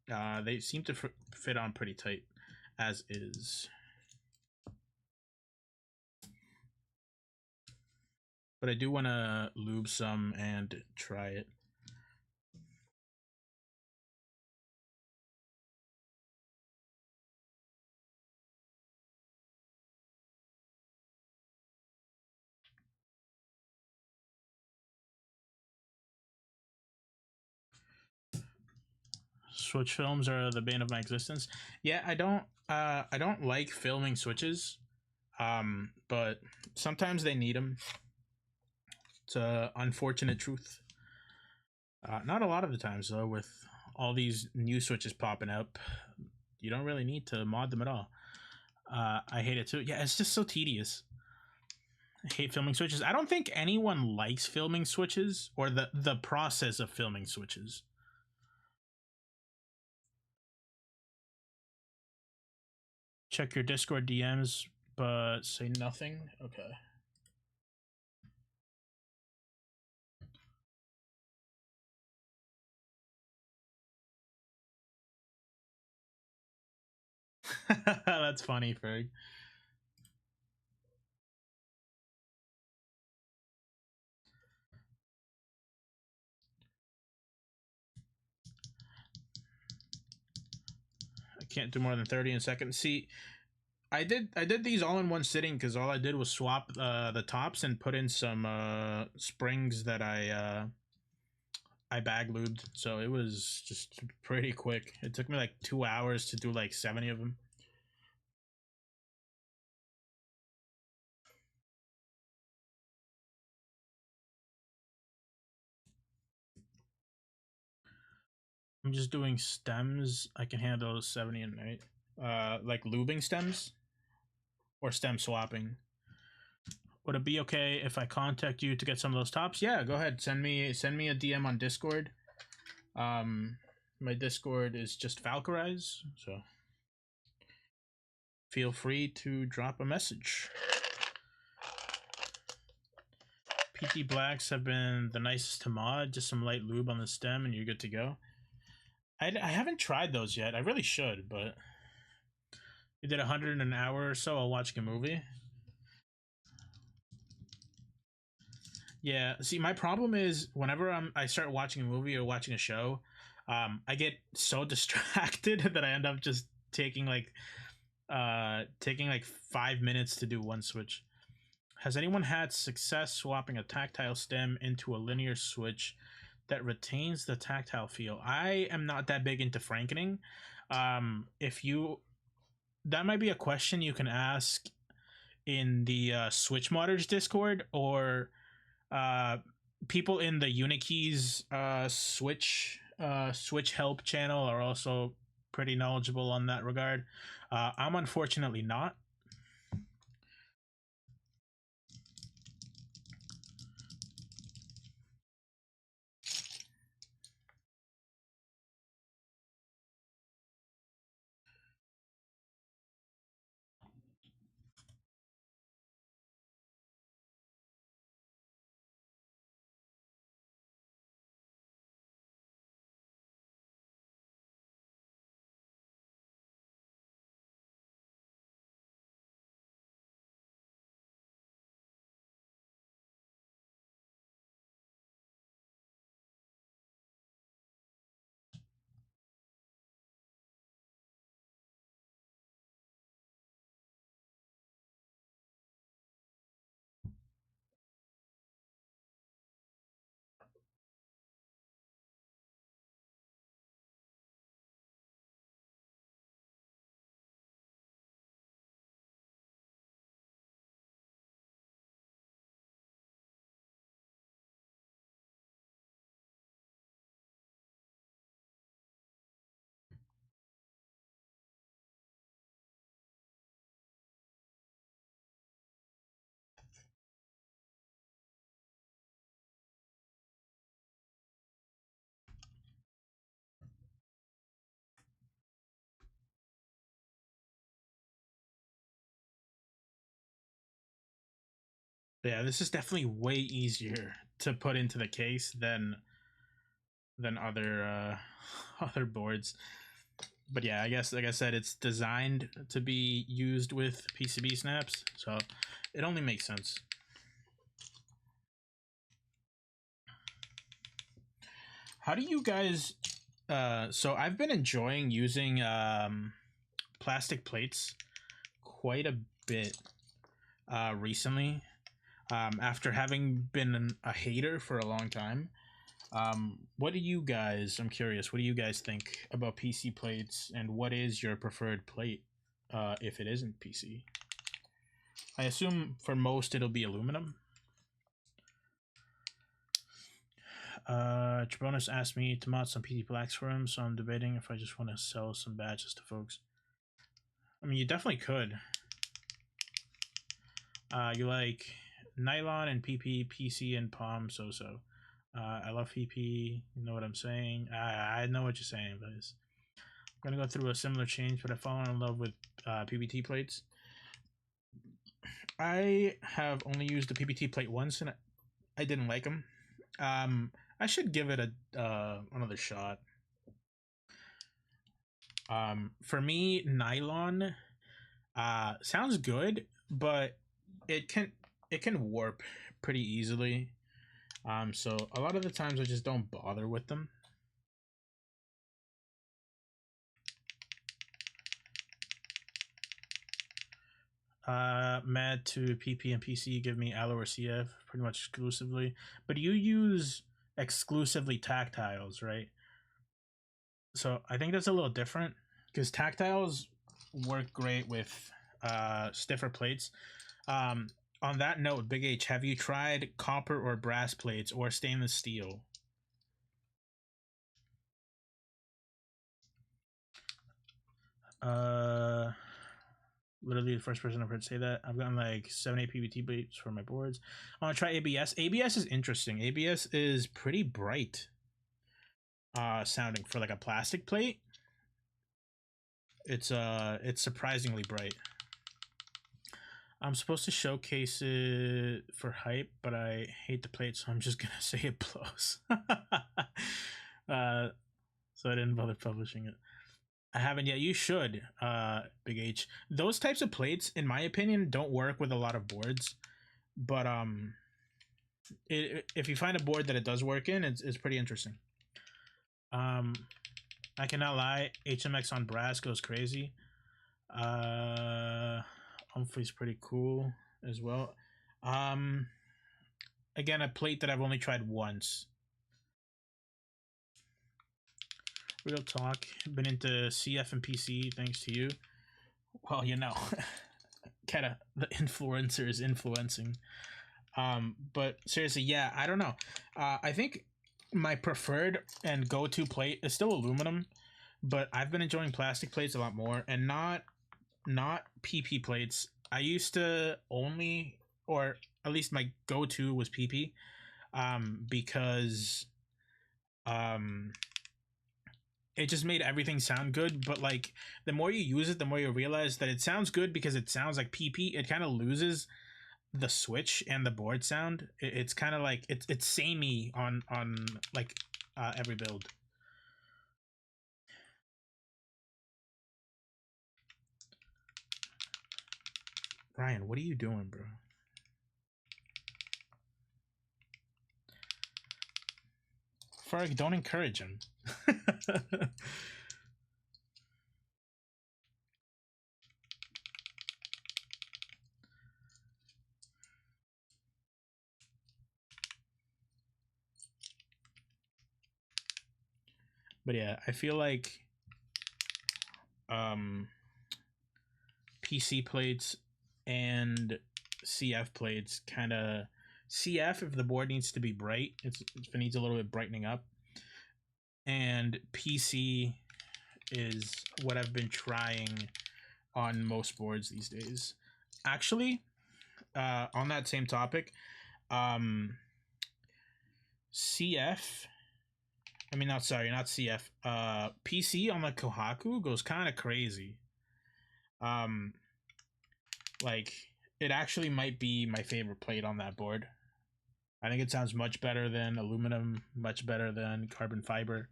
They seem to fit on pretty tight as is. But I do want to lube some and try it. Switch films are the bane of my existence. Yeah, I don't like filming switches. But sometimes they need them. It's a unfortunate truth. Not a lot of the times though. With all these new switches popping up, you don't really need to mod them at all. I hate it too. Yeah, it's just so tedious. I hate filming switches. I don't think anyone likes filming switches or the process of filming switches. Check your Discord DMs, but say nothing. Okay. That's funny, Ferg. I can't do more than 30 in a second. See, I did these all in one sitting because all I did was swap the tops and put in some springs that I bag lubed. So it was just pretty quick. It took me like 2 hours to do like 70 of them. I'm just doing stems. I can handle 70 a night. Like lubing stems or stem swapping. Would it be okay if I contact you to get some of those tops? Yeah, go ahead. Send me a DM on Discord. My Discord is just Valkyrise, so feel free to drop a message. PT Blacks have been the nicest to mod. Just some light lube on the stem and you're good to go. I haven't tried those yet. I really should, but we did 100 in an hour or so while watching a movie. Yeah. See, my problem is whenever I start watching a movie or watching a show, I get so distracted that I end up just taking like 5 minutes to do one switch. Has anyone had success swapping a tactile stem into a linear switch that retains the tactile feel? I am not that big into frankening. If you That might be a question you can ask in the Switch Modders Discord, or uh, people in the Unikeys Switch help channel are also pretty knowledgeable on that regard. I'm unfortunately not. Yeah, this is definitely way easier to put into the case than other other boards. But yeah, I guess like I said, it's designed to be used with PCB snaps, so it only makes sense. How do you guys? So I've been enjoying using plastic plates quite a bit recently. After having been a hater for a long time, what do you guys? I'm curious. What do you guys think about PC plates, and what is your preferred plate if it isn't PC? I assume for most it'll be aluminum. Trebonus asked me to mod some PC blacks for him, so I'm debating if I just want to sell some badges to folks. I mean, you definitely could. You like nylon and PP, PC, and palm so. I love PP. You know what I'm saying? I know what you're saying, guys. I'm gonna go through a similar change, but I've fallen in love with PBT plates. I have only used the PBT plate once, and I didn't like them. I should give it a another shot. For me, nylon sounds good, but it can warp pretty easily. So a lot of the times I just don't bother with them. Mad to PP and PC give me Allo or CF pretty much exclusively, but you use exclusively tactiles, right? So I think that's a little different because tactiles work great with stiffer plates. On that note, Big H, have you tried copper or brass plates or stainless steel? Uh, Literally the first person I've heard say that. I've gotten like 7-8 PBT plates for my boards. I want to try ABS. ABS is interesting. ABS is pretty bright sounding for like a plastic plate. It's surprisingly bright. I'm supposed to showcase it for hype, but I hate the plate, so I'm just gonna say it blows. So I didn't bother publishing it. I haven't yet. You should, Big H. Those types of plates, in my opinion, don't work with a lot of boards. But if you find a board that it does work in, it's pretty interesting. Um, I cannot lie, HMX on brass goes crazy. Humphrey's pretty cool as well. Again, a plate that I've only tried once. Real talk, been into CF and PC thanks to you. Well, you know, kind of the influencer is influencing. But seriously, yeah, I don't know. I think my preferred and go-to plate is still aluminum, but I've been enjoying plastic plates a lot more, and not PP plates. I used to only, or at least my go-to was PP, because um it just made everything sound good. But like the more you use it, the more you realize that it sounds good because it sounds like PP. It kind of loses the switch and the board sound. It's kind of like it's samey on like every build. Ryan, what are you doing, bro? Ferg, don't encourage him. But yeah, I feel like um PC plates and CF plates kind of CF if the board needs to be bright, if it needs a little bit brightening up, and PC is what I've been trying on most boards these days. Actually, on that same topic, CF. I mean, not sorry, not CF. PC on the Kohaku goes kind of crazy. Um, like it actually might be my favorite plate on that board. I think it sounds much better than aluminum, much better than carbon fiber.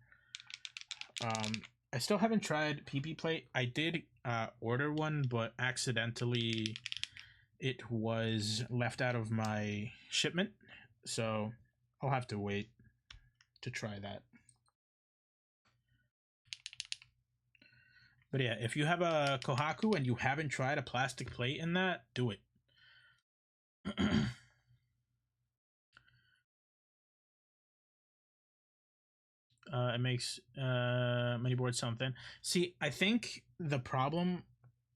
I still haven't tried PP plate. I did order one, but accidentally it was left out of my shipment, so I'll have to wait to try that. But yeah, if you have a Kohaku and you haven't tried a plastic plate in that, do it. It makes many boards sound thin. See, I think the problem,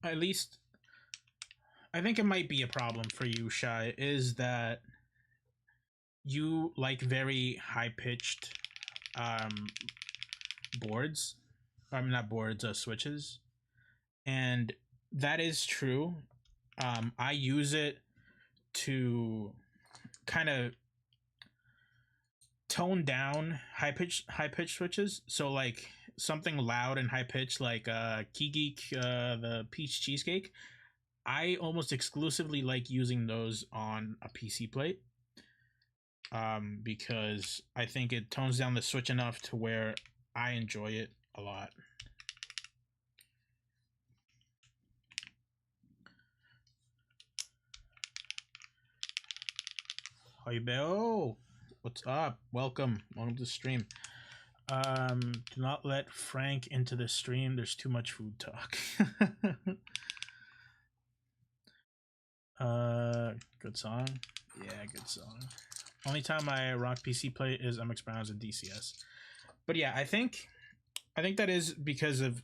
at least, I think it might be a problem for you, Shy, is that you like very high pitched um, boards. I mean, not boards, switches, and that is true. I use it to kind of tone down high pitch switches. So like something loud and high pitched like Key Geek, the peach cheesecake. I almost exclusively like using those on a PC plate, because I think it tones down the switch enough to where I enjoy it a lot. Hi, Bill. What's up? Welcome to the stream. Do not let Frank into the stream. There's too much food talk. Good song. Yeah, good song. Only time I rock PC plate is MX Browns and DCS. But yeah, I think that is because of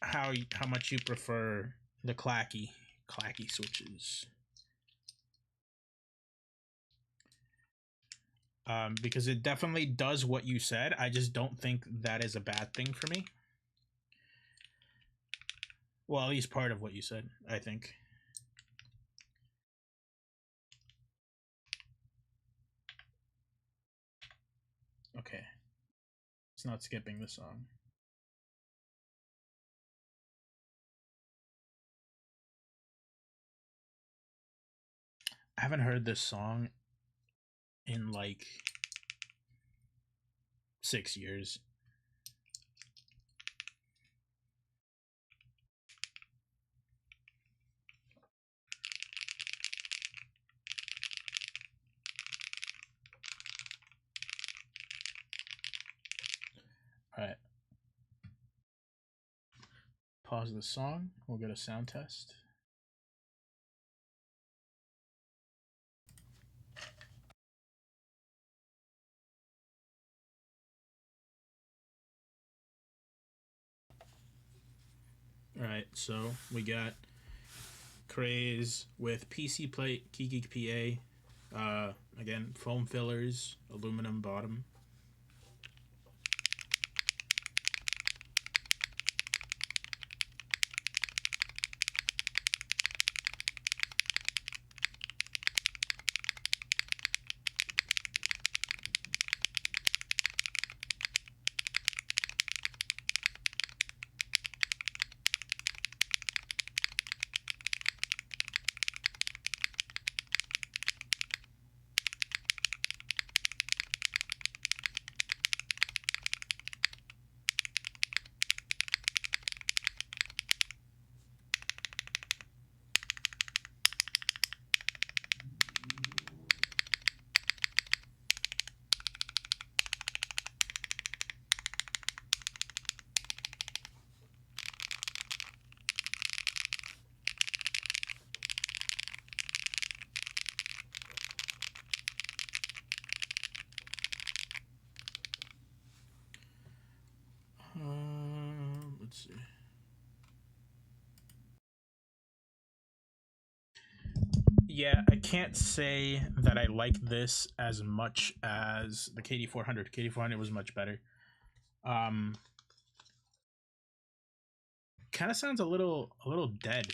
how much you prefer the clacky switches. Because it definitely does what you said. I just don't think that is a bad thing for me. Well, at least part of what you said, I think. Okay. It's not skipping the song. I haven't heard this song in like 6 years. pause the song. We'll get a sound test. Alright, so we got Kraze with PC plate, Geek PA. Again, foam fillers, aluminum bottom. Let's see. Yeah, I can't say that I like this as much as the KD400. KD400 was much better. Kind of sounds a little dead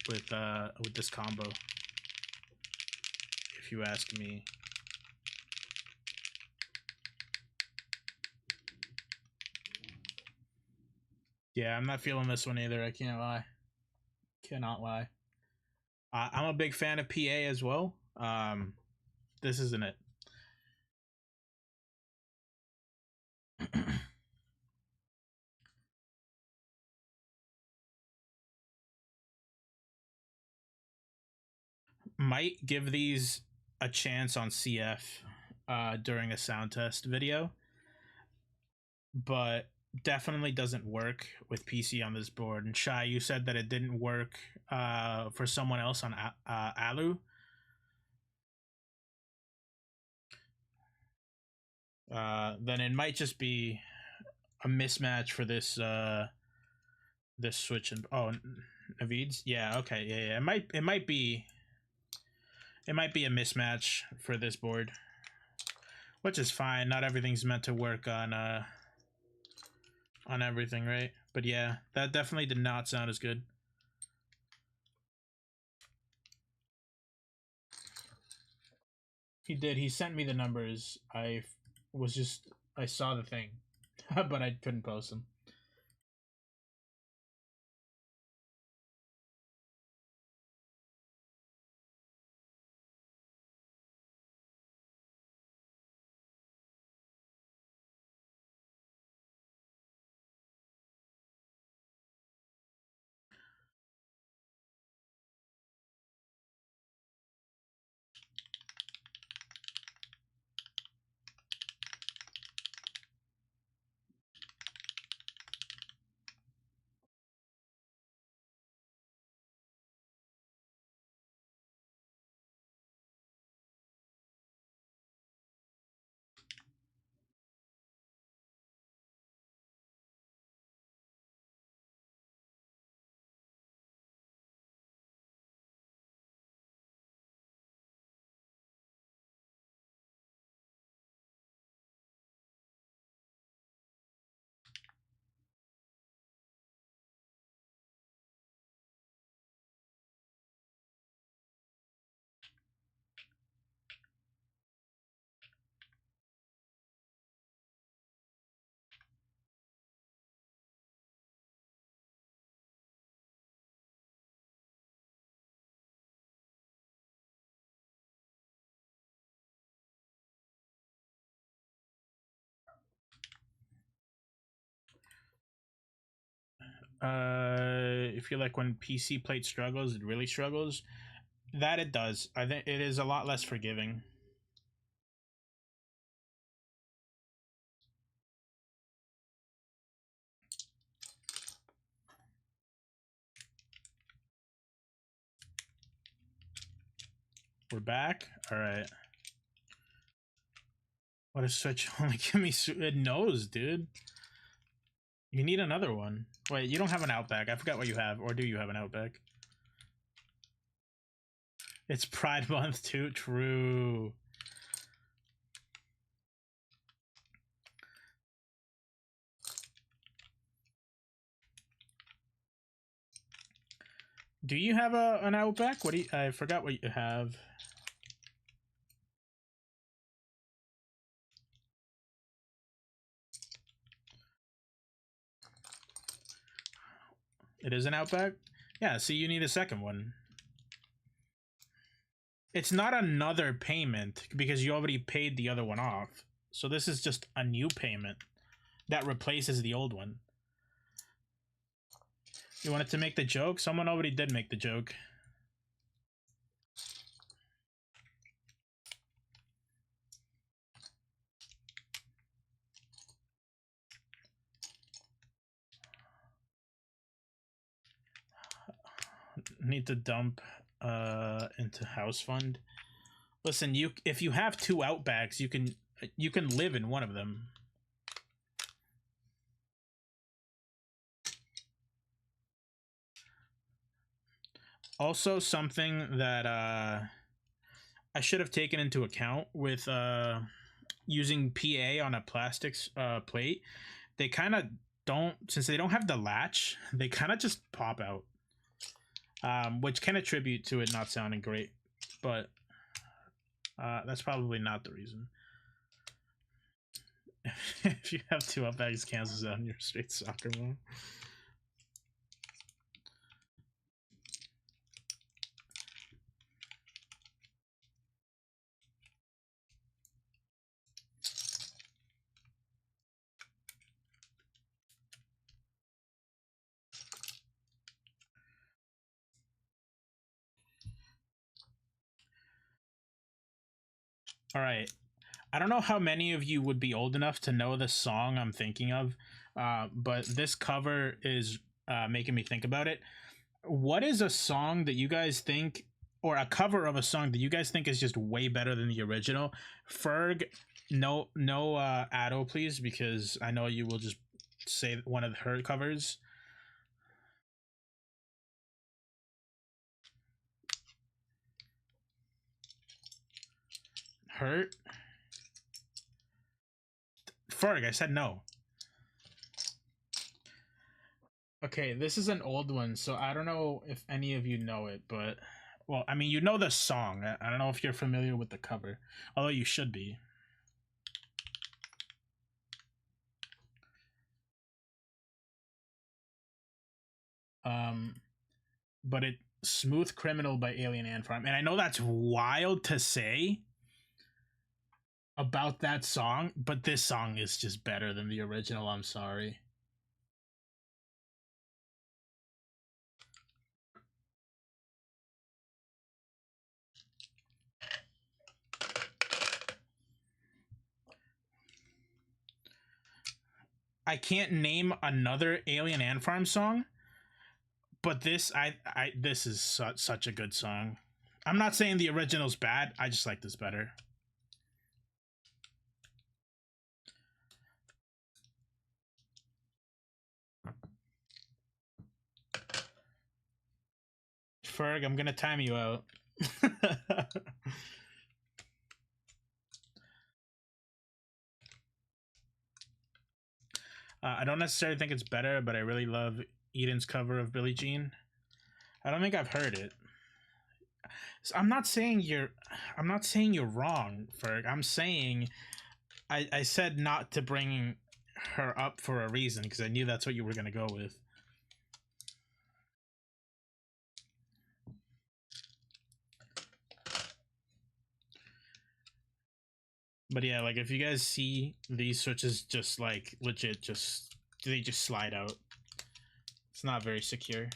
with this combo, if you ask me. Yeah, I'm not feeling this one either. I can't lie. Cannot lie. I'm a big fan of PA as well. This isn't it. Might give these a chance on CF during a sound test video, but definitely doesn't work with PC on this board. And Shai, you said that it didn't work for someone else on Alu. Then it might just be a mismatch for this this switch. And Navid's, yeah, okay, yeah. It might be a mismatch for this board, which is fine. Not everything's meant to work on everything, right? But yeah, that definitely did not sound as good. He did. He sent me the numbers. I saw the thing, but I couldn't post them. If you like when PC plate struggles, it really struggles. That it does. I think it is a lot less forgiving. We're back. All right. What a switch! Only give me it knows, dude. You need another one. Wait, you don't have an Outback. I forgot what you have, or do you have an Outback? It's Pride Month too. True. Do you have an Outback? What do you? I forgot what you have. It is an Outback? Yeah, so you need a second one. It's not another payment because you already paid the other one off. So this is just a new payment that replaces the old one. You wanted to make the joke? Someone already did make the joke. Need to dump into house fund. Listen, if you have two Outbacks, you can live in one of them. Also, something that I should have taken into account with using PA on a plastics plate, they kind of don't, since they don't have the latch, they kind of just pop out, which can attribute to it not sounding great, but that's probably not the reason. If you have two Outbacks, cancels out on your straight soccer mode. All right. I don't know how many of you would be old enough to know the song I'm thinking of, but this cover is making me think about it. What is a song that you guys think, or a cover of a song that you guys think is just way better than the original? Ferg, no Addo, please, because I know you will just say one of her covers. Hurt. Ferg, I said no. Okay, this is an old one, so I don't know if any of you know it, but well, I mean, you know the song. I don't know if you're familiar with the cover, although you should be. But it Smooth Criminal by Alien Ant Farm, and I know that's wild to say about that song, but this song is just better than the original. I'm sorry. I can't name another Alien Ant Farm song, but this this is such a good song. I'm not saying the original's bad. I just like this better. Ferg, I'm gonna time you out. I don't necessarily think it's better, but I really love Eden's cover of Billie Jean. I don't think I've heard it. So I'm not saying you're wrong, Ferg. I'm saying I said not to bring her up for a reason because I knew that's what you were gonna go with. But yeah, like if you guys see these switches, just like legit, they just slide out. It's not very secure.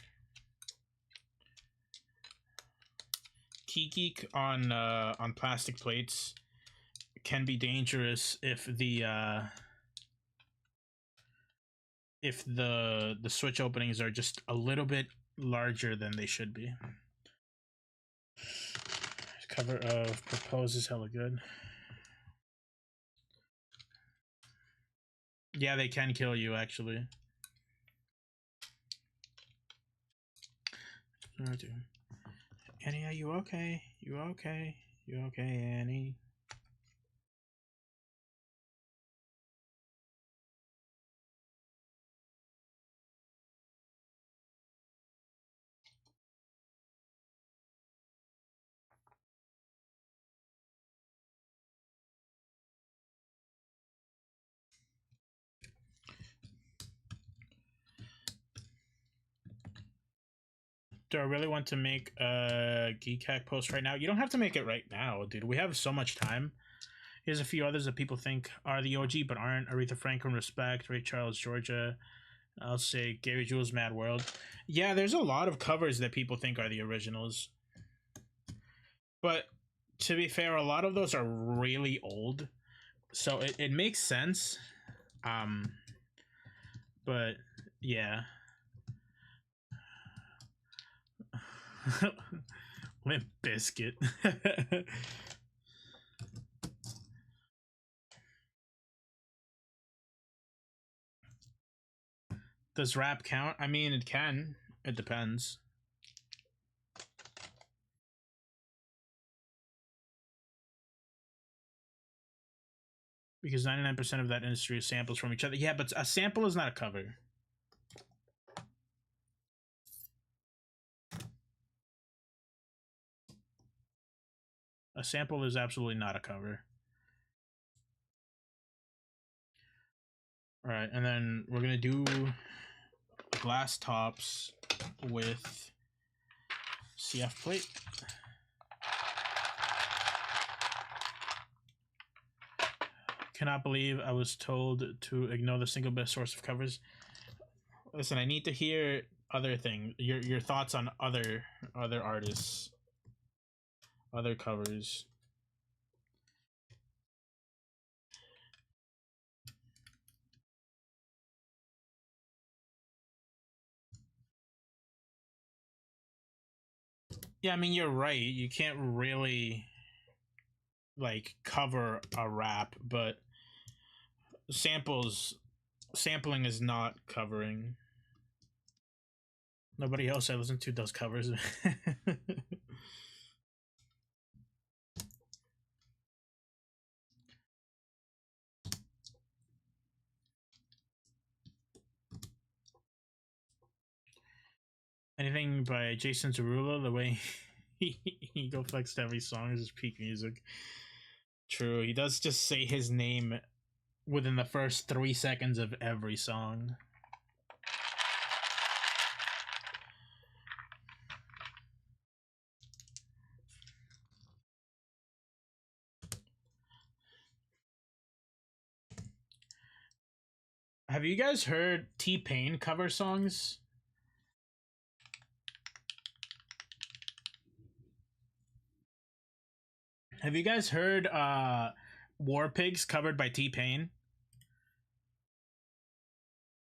Kiki on plastic plates can be dangerous if the switch openings are just a little bit larger than they should be. Cover of Propose is hella good. Yeah, they can kill you, actually. Annie, are you okay? You okay? You okay, Annie? Do I really want to make a Geek Hack post right now? You don't have to make it right now, dude. We have so much time. Here's a few others that people think are the OG but aren't. Aretha Franklin, Respect, Ray Charles, Georgia. I'll say Gary Jules, Mad World. Yeah, there's a lot of covers that people think are the originals. But to be fair, a lot of those are really old. So it makes sense. But yeah. Limp Biscuit. Does rap count? I mean, it can. It depends. Because 99% of that industry is samples from each other. Yeah, but a sample is not a cover. A sample is absolutely not a cover. All right, and then we're gonna do glass tops with CF plate. Cannot believe I was told to ignore the single best source of covers. Listen, I need to hear other things. Your thoughts on other artists, other covers. Yeah, I mean you're right. You can't really like cover a rap, but sampling is not covering. Nobody else I listen to does covers. Anything by Jason Derulo, the way he go flexed every song is just peak music. True, he does just say his name within the first 3 seconds of every song. Have you guys heard T-Pain cover songs? Have you guys heard War Pigs covered by T-Pain?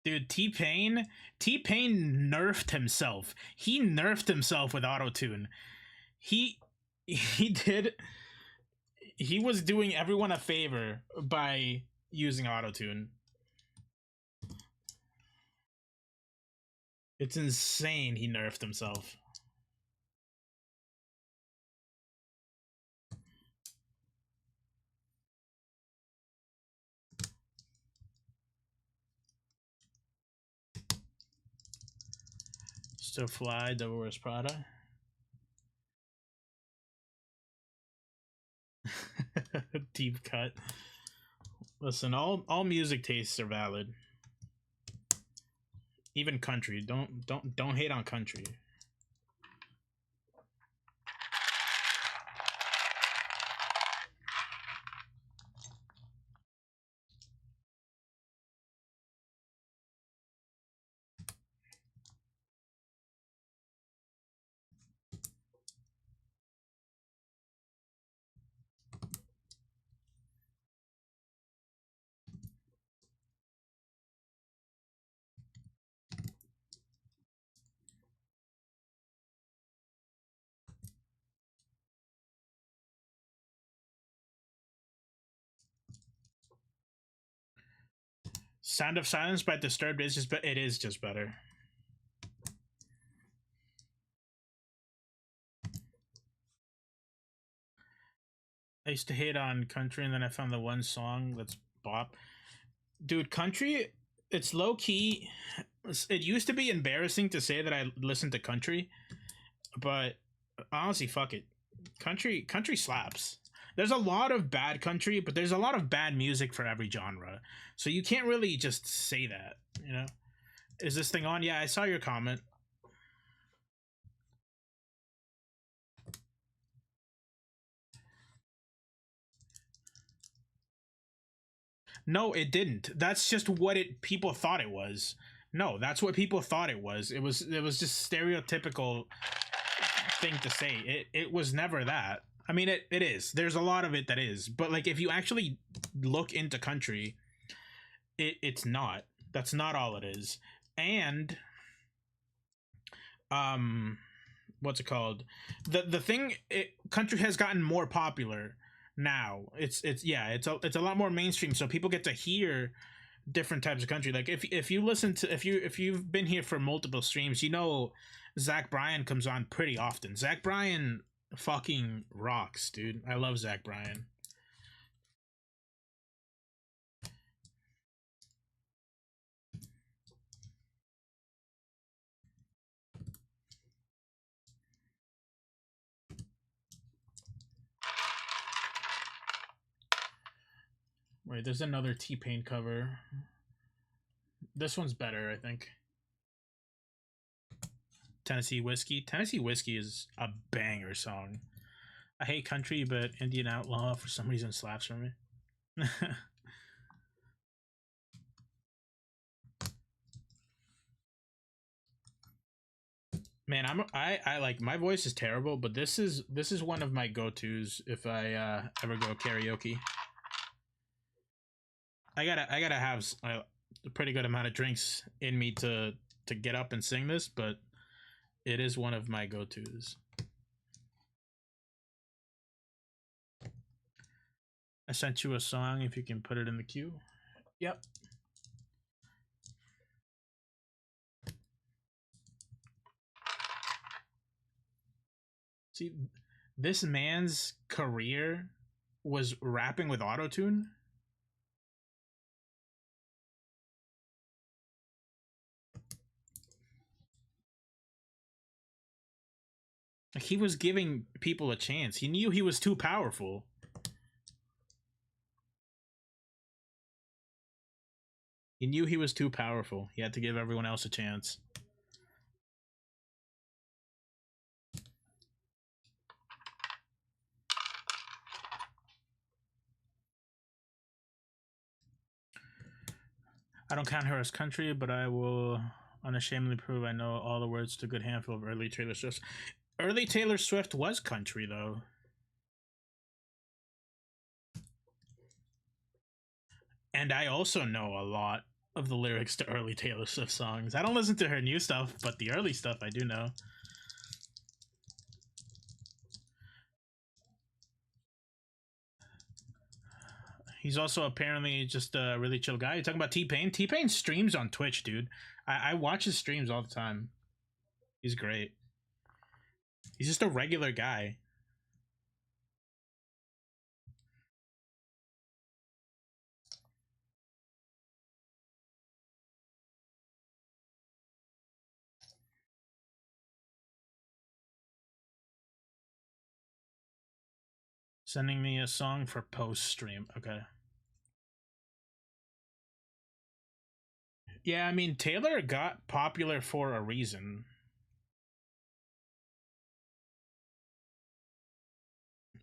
Dude, T-Pain nerfed himself. He nerfed himself with autotune. He did he was doing everyone a favor by using autotune. It's insane he nerfed himself. Still Fly, Devil Wears Prada. Deep cut. Listen, all music tastes are valid. Even country. Don't hate on country. Sound of Silence by Disturbed is just, it is just better. I used to hate on country, and then I found the one song that's bop. Dude, country, it's low key. It used to be embarrassing to say that I listened to country, but honestly, fuck it. Country slaps. There's a lot of bad country, but there's a lot of bad music for every genre. So you can't really just say that, you know? Is this thing on? Yeah, I saw your comment. No, it didn't. That's just what people thought it was. No, that's what people thought it was. It was just stereotypical thing to say. It was never that. I mean, it is. There's a lot of it that is, but like if you actually look into country, it's not. That's not all it is. And what's it called? The thing, country has gotten more popular now. It's a lot more mainstream, so people get to hear different types of country. Like if you listen to if you've been here for multiple streams, you know Zach Bryan comes on pretty often. Zach Bryan fucking rocks, dude. I love Zach Bryan. Wait, there's another T-Pain cover. This one's better, I think. Tennessee Whiskey. Tennessee Whiskey is a banger song. I hate country, but Indian Outlaw for some reason slaps for me. Man, I like, my voice is terrible, but this is one of my go-tos if I ever go karaoke. I gotta have a pretty good amount of drinks in me to get up and sing this, but it is one of my go-tos. I sent you a song if you can put it in the queue. Yep. See, this man's career was rapping with autotune. Like, he was giving people a chance. He knew he was too powerful. He knew he was too powerful. He had to give everyone else a chance. I don't count her as country, but I will unashamedly prove I know all the words to a good handful of early Taylor Swift. Early Taylor Swift was country, though. And I also know a lot of the lyrics to early Taylor Swift songs. I don't listen to her new stuff, but the early stuff I do know. He's also apparently just a really chill guy. You're talking about T-Pain? T-Pain streams on Twitch, dude. I watch his streams all the time. He's great. He's just a regular guy. Sending me a song for post stream. Okay. Yeah, I mean, Taylor got popular for a reason.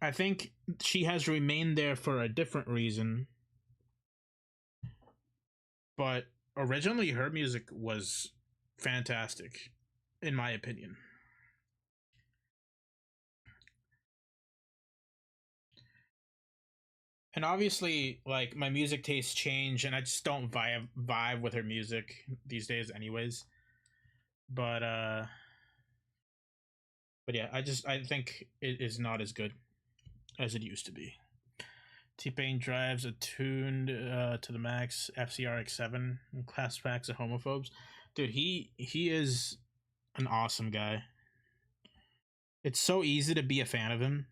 I think she has remained there for a different reason. But originally, her music was fantastic, in my opinion. And obviously, like, my music tastes change, and I just don't vibe with her music these days, anyways. But but yeah, I think it is not as good as it used to be. T-Pain drives a tuned to the max FCRX7 and class packs of homophobes. Dude, he is an awesome guy. It's so easy to be a fan of him.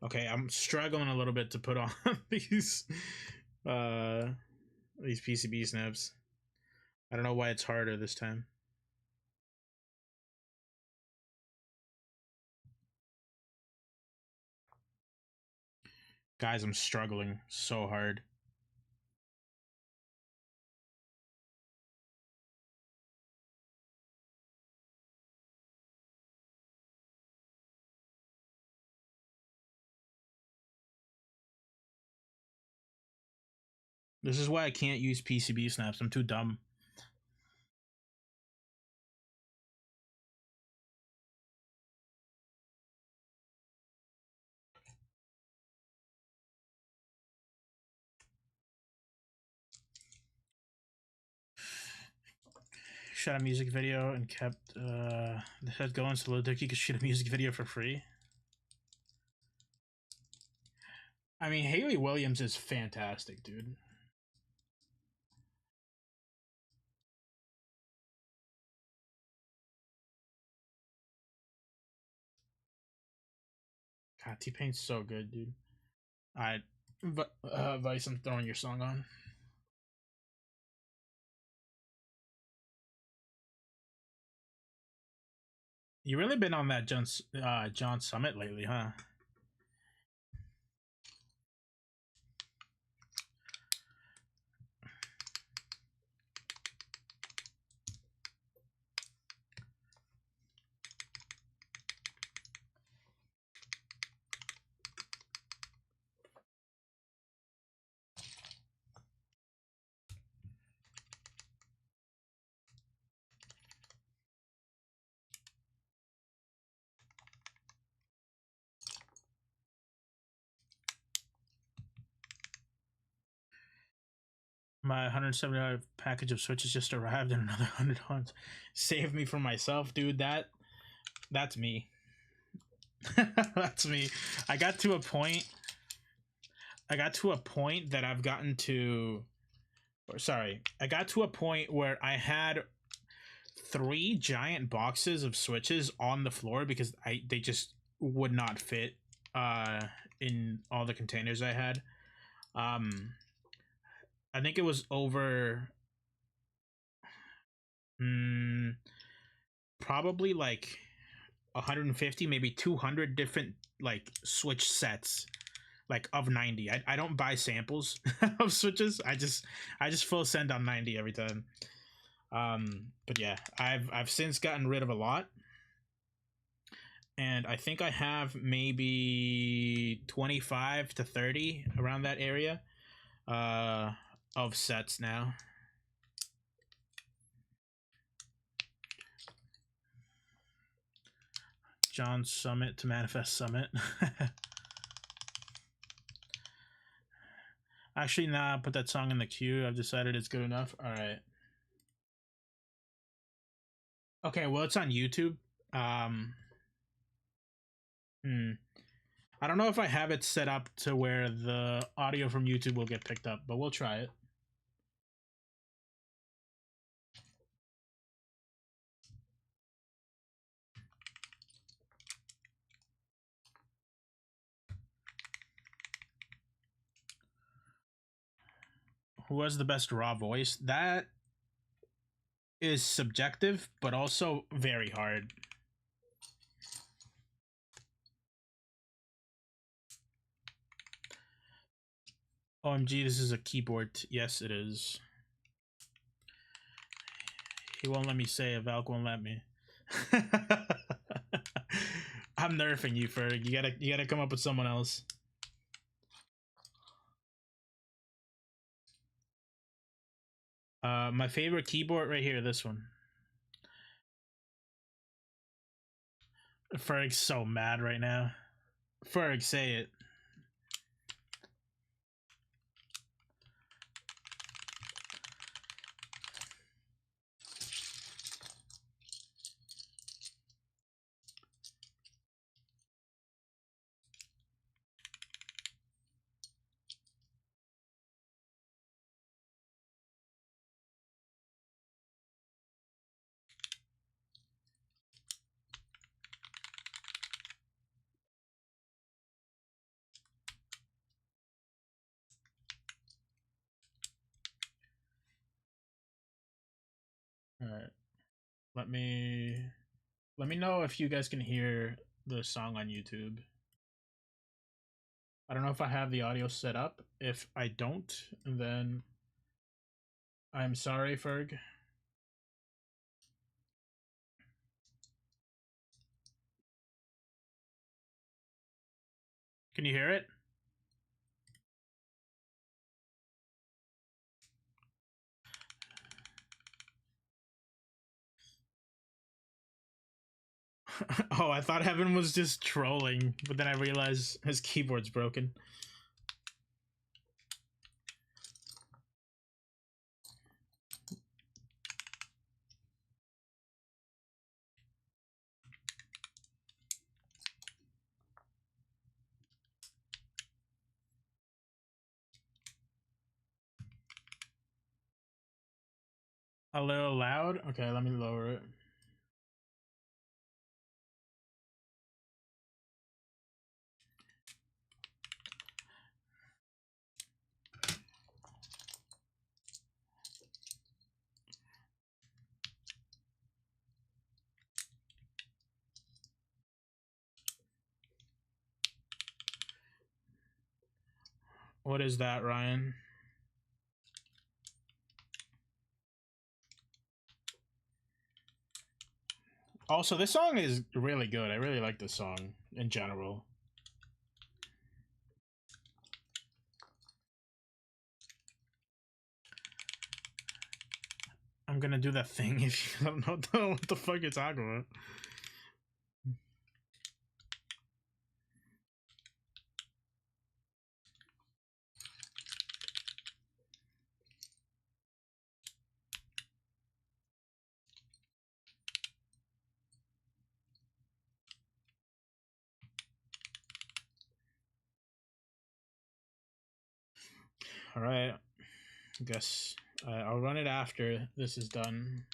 Okay, I'm struggling a little bit to put on uh these PCB snaps. I don't know why it's harder this time. Guys, I'm struggling so hard. This is why I can't use PCB snaps. I'm too dumb. Shot a music video and kept the head going so Lil Dicky could shoot a music video for free. I mean, Haley Williams is fantastic, dude. God, T-Pain's so good, dude. Alright, Vice, I'm throwing your song on. You really been on that John Summit lately, huh? My $170 package of Switches just arrived and another $100 saved me from myself, dude. That's me. That's me. I got to a point that I've gotten to, or sorry, I got to a point where I had 3 giant boxes of Switches on the floor because they just would not fit in all the containers I had. I think it was over probably like 150, maybe 200 different like Switch sets, like of 90. I don't buy samples of Switches. I just full send on 90 every time. But yeah, I've since gotten rid of a lot, and I think I have maybe 25 to 30 around that area of sets now. John Summit to Manifest Summit. Actually, nah, put that song in the queue. I've decided it's good enough. All right. Okay, well, it's on YouTube. I don't know if I have it set up to where the audio from YouTube will get picked up, but we'll try it. Who has the best raw voice? That is subjective, but also very hard. OMG, this is a keyboard. Yes, it is. He won't let me say it. Valk won't let me. I'm nerfing you, Ferg. You gotta come up with someone else. My favorite keyboard right here, this one. Ferg's so mad right now. Ferg, say it. All right. Let me know if you guys can hear the song on YouTube. I don't know if I have the audio set up. If I don't, then I'm sorry, Ferg. Can you hear it? Oh, I thought Evan was just trolling, but then I realized his keyboard's broken. A little loud? Okay, let me lower it. What is that, Ryan? Also, this song is really good. I really like this song in general. I'm gonna do that thing if you don't know what the fuck you're talking about. All right. I guess I'll run it after this is done.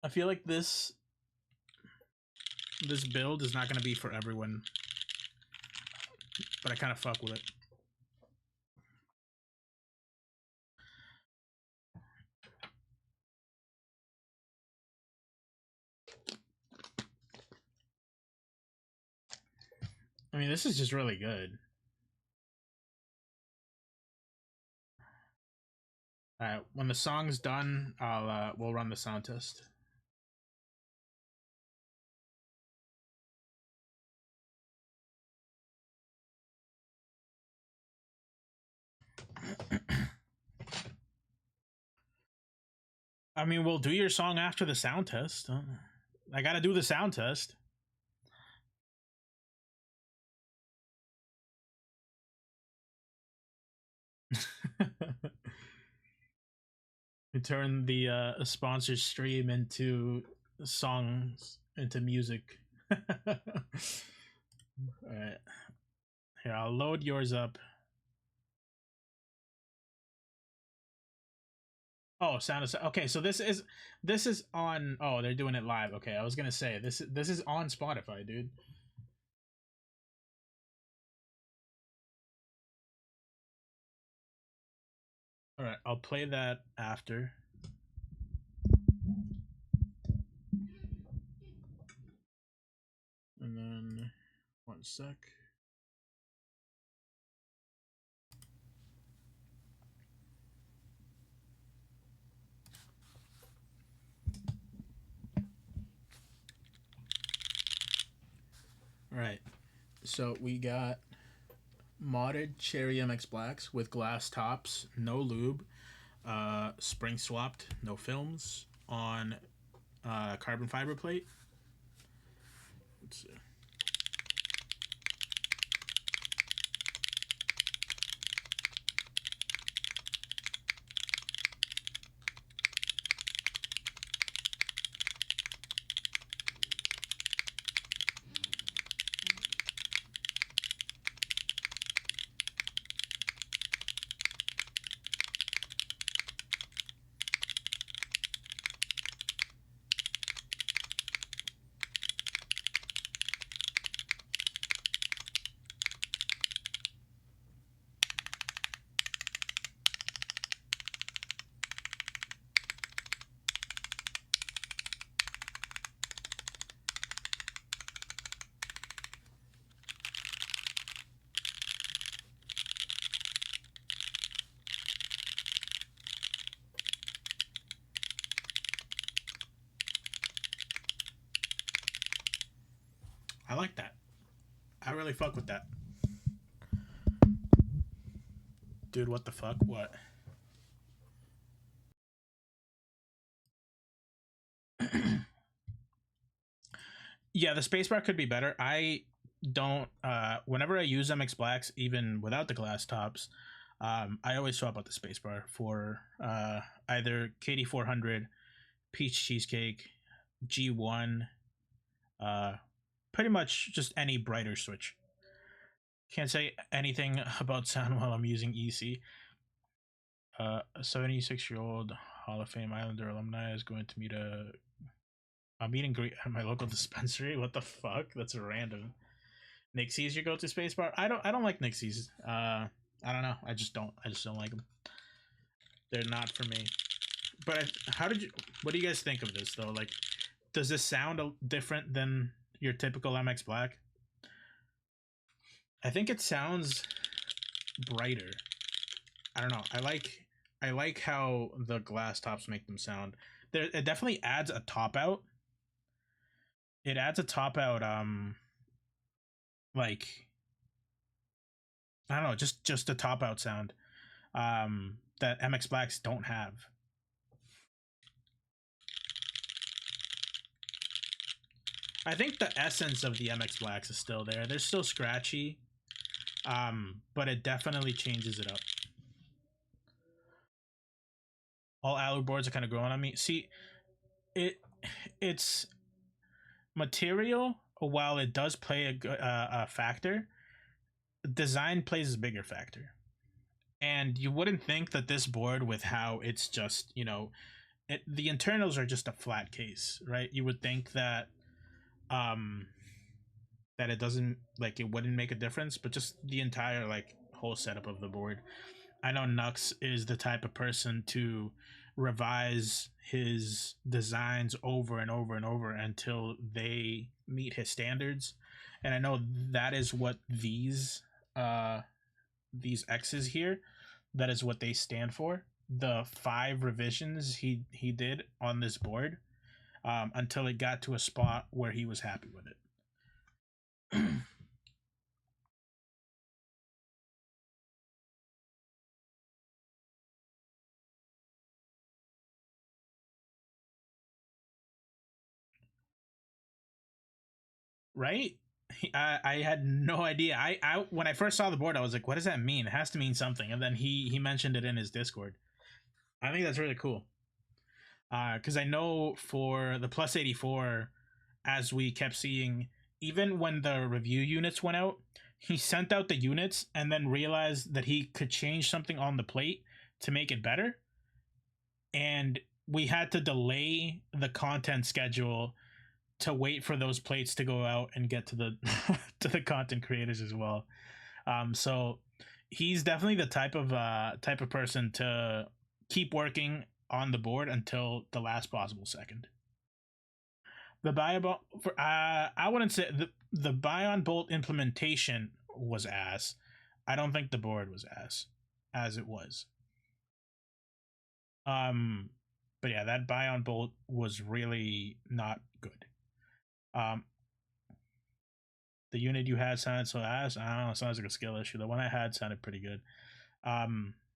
I feel like this build is not going to be for everyone, but I kind of fuck with it. I mean, this is just really good. All right, when the song's done, we'll run the sound test. I mean, we'll do your song after the sound test. I gotta do the sound test. We turn the sponsor stream into songs, into music. All right, here, I'll load yours up. Oh, sound is okay. So this is on. Oh, they're doing it live. Okay, I was gonna say this is on Spotify, dude. All right, I'll play that after. And then 1 sec. All right, so we got modded Cherry MX Blacks with glass tops, no lube, spring swapped, no films on carbon fiber plate. Let's see. I like that. I really fuck with that. Dude, what the fuck? What? Yeah, the spacebar could be better. I don't whenever I use MX Blacks, even without the glass tops, I always swap out the spacebar for either KD400, Peach Cheesecake, G1, uh pretty much just any brighter switch. Can't say anything about sound while I'm using EC. A 76-year-old Hall of Fame Islander alumni is going to meet a meet and greet at my local dispensary. What the fuck? That's random. Nixie's your go-to spacebar? I don't like Nixie's. I don't know. I just don't like them. They're not for me. But how did you? What do you guys think of this though? Like, does this sound different than your typical MX Black? I think it sounds brighter. I don't know. I like how the glass tops make them sound. There, it definitely adds a top out. It adds a top out. Like I don't know, just a top out sound. That MX Blacks don't have. I think the essence of the MX Blacks is still there. They're still scratchy, but it definitely changes it up. All alu boards are kind of growing on me. See, it's material. While it does play a factor, design plays a bigger factor. And you wouldn't think that this board, with how it's just the internals are just a flat case, right? You would think that um that it doesn't, like, it wouldn't make a difference, but just the entire like whole setup of the board. I know Nux is the type of person to revise his designs over and over and over until they meet his standards, and I know that is what these X's here, that is what they stand for. The 5 revisions he did on this board, until it got to a spot where he was happy with it. Right? I had no idea. I when I first saw the board, I was like, "What does that mean? It has to mean something." And then he mentioned it in his Discord. I think that's really cool. Because I know for the plus 84, as we kept seeing, even when the review units went out, he sent out the units and then realized that he could change something on the plate to make it better, and we had to delay the content schedule to wait for those plates to go out and get to the to the content creators as well. So he's definitely the type of person to keep working on the board until the last possible second. The Bion for I wouldn't say the Bion Bolt implementation was ass. I don't think the board was ass as it was. Um, but yeah, that Bion Bolt was really not good. Um, the unit you had sounded so ass. I don't know. Sounds like a skill issue. The one I had sounded pretty good.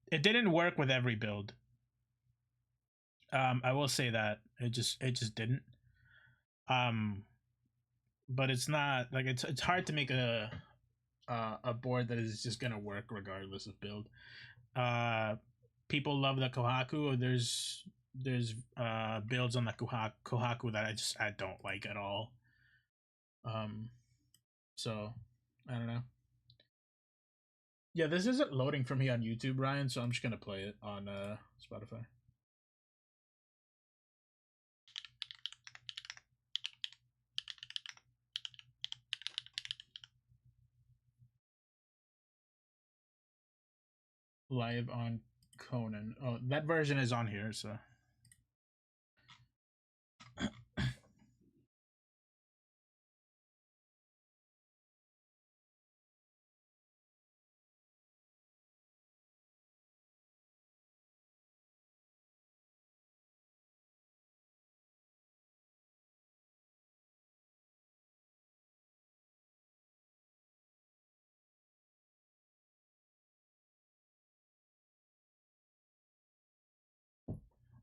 It didn't work with every build. I will say that it just didn't. Um, but it's not like it's hard to make a board that is just gonna work regardless of build. Uh, People love the Kohaku. There's builds on the Kohaku that I don't like at all. Um, so I don't know. Yeah, this isn't loading for me on YouTube, Ryan, so I'm just gonna play it on Spotify. Live on Conan. Oh, that version is on here, so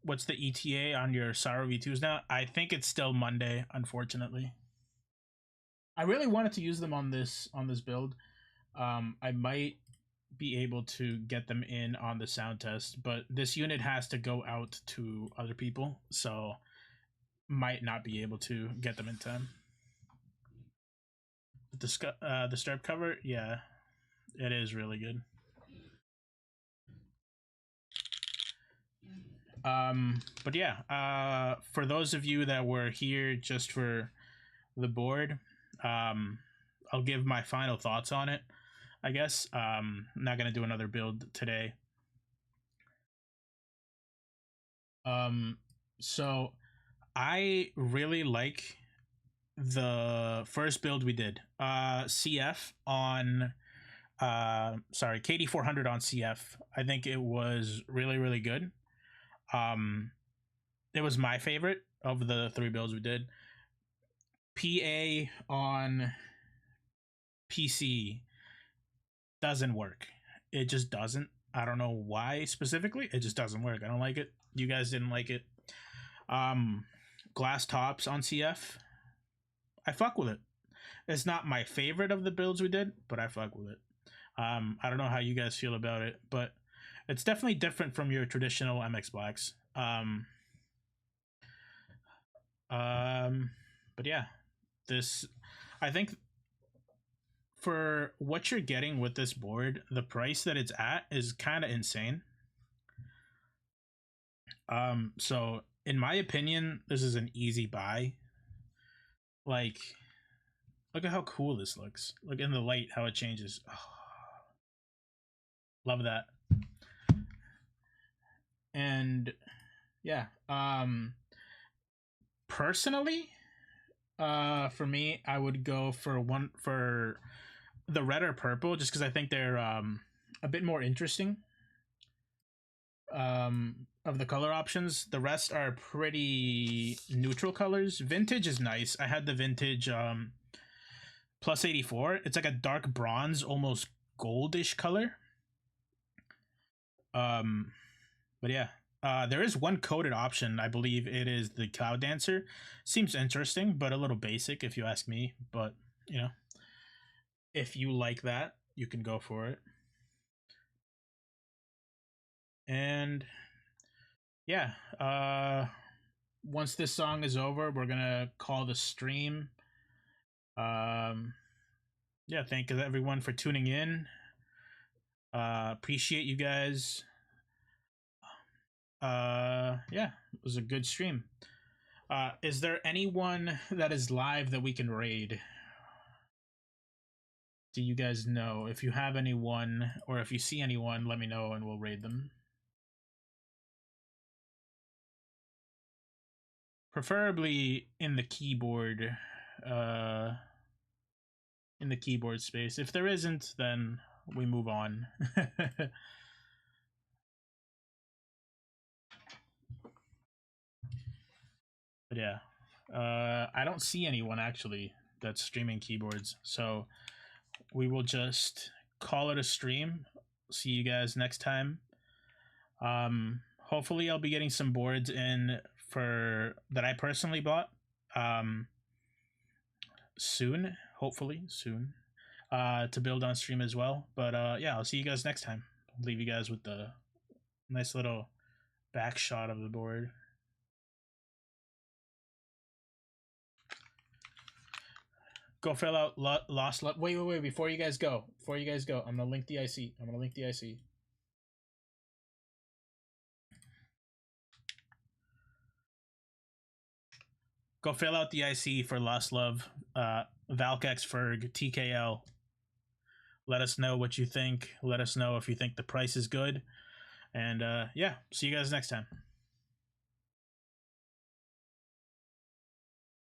what's the ETA on your Sorrow V2s now? I think it's still Monday, unfortunately. I really wanted to use them on this build. I might be able to get them in on the sound test, but this unit has to go out to other people, so might not be able to get them in time. The strip cover, yeah, it is really good. But yeah, for those of you that were here just for the board, I'll give my final thoughts on it. I guess I'm not gonna do another build today. So I really like the first build we did. CF on sorry, KD 400 on CF. I think it was really good. It was my favorite of the 3 builds we did. PA on PC doesn't work. It just doesn't. I don't know why specifically. It just doesn't work. I don't like it. You guys didn't like it. Glass tops on CF. I fuck with it. It's not my favorite of the builds we did, but I fuck with it. I don't know how you guys feel about it, but it's definitely different from your traditional MX Blacks. But yeah, this, I think for what you're getting with this board, the price that it's at is kind of insane. So in my opinion, this is an easy buy. Like, look at how cool this looks. Look in the light how it changes. Oh, love that. And yeah, personally, for me, I would go for the red or purple, just because I think they're a bit more interesting. Of the color options, the rest are pretty neutral colors. Vintage is nice. I had the vintage plus 84. It's like a dark bronze, almost goldish color. But yeah, there is one coded option. I believe it is the Cloud Dancer. Seems interesting, but a little basic if you ask me. But you know, if you like that, you can go for it. And yeah, once this song is over, we're gonna call the stream. Yeah, thank everyone for tuning in. Appreciate you guys. Yeah, it was a good stream. Is there anyone that is live that we can raid? Do you guys know? If you have anyone, or if you see anyone, let me know and we'll raid them. Preferably in the keyboard, space. If there isn't, then we move on. But yeah, I don't see anyone actually that's streaming keyboards, so we will just call it a stream. See you guys next time. Hopefully I'll be getting some boards in for that I personally bought soon, hopefully soon, to build on stream as well. But yeah, I'll see you guys next time. I'll leave you guys with the nice little back shot of the board. Go fill out Lost Love. Wait. Before you guys go, I'm gonna link the IC. Go fill out the IC for Lost Love, Valkex Ferg, TKL. Let us know what you think. Let us know if you think the price is good. And yeah, see you guys next time.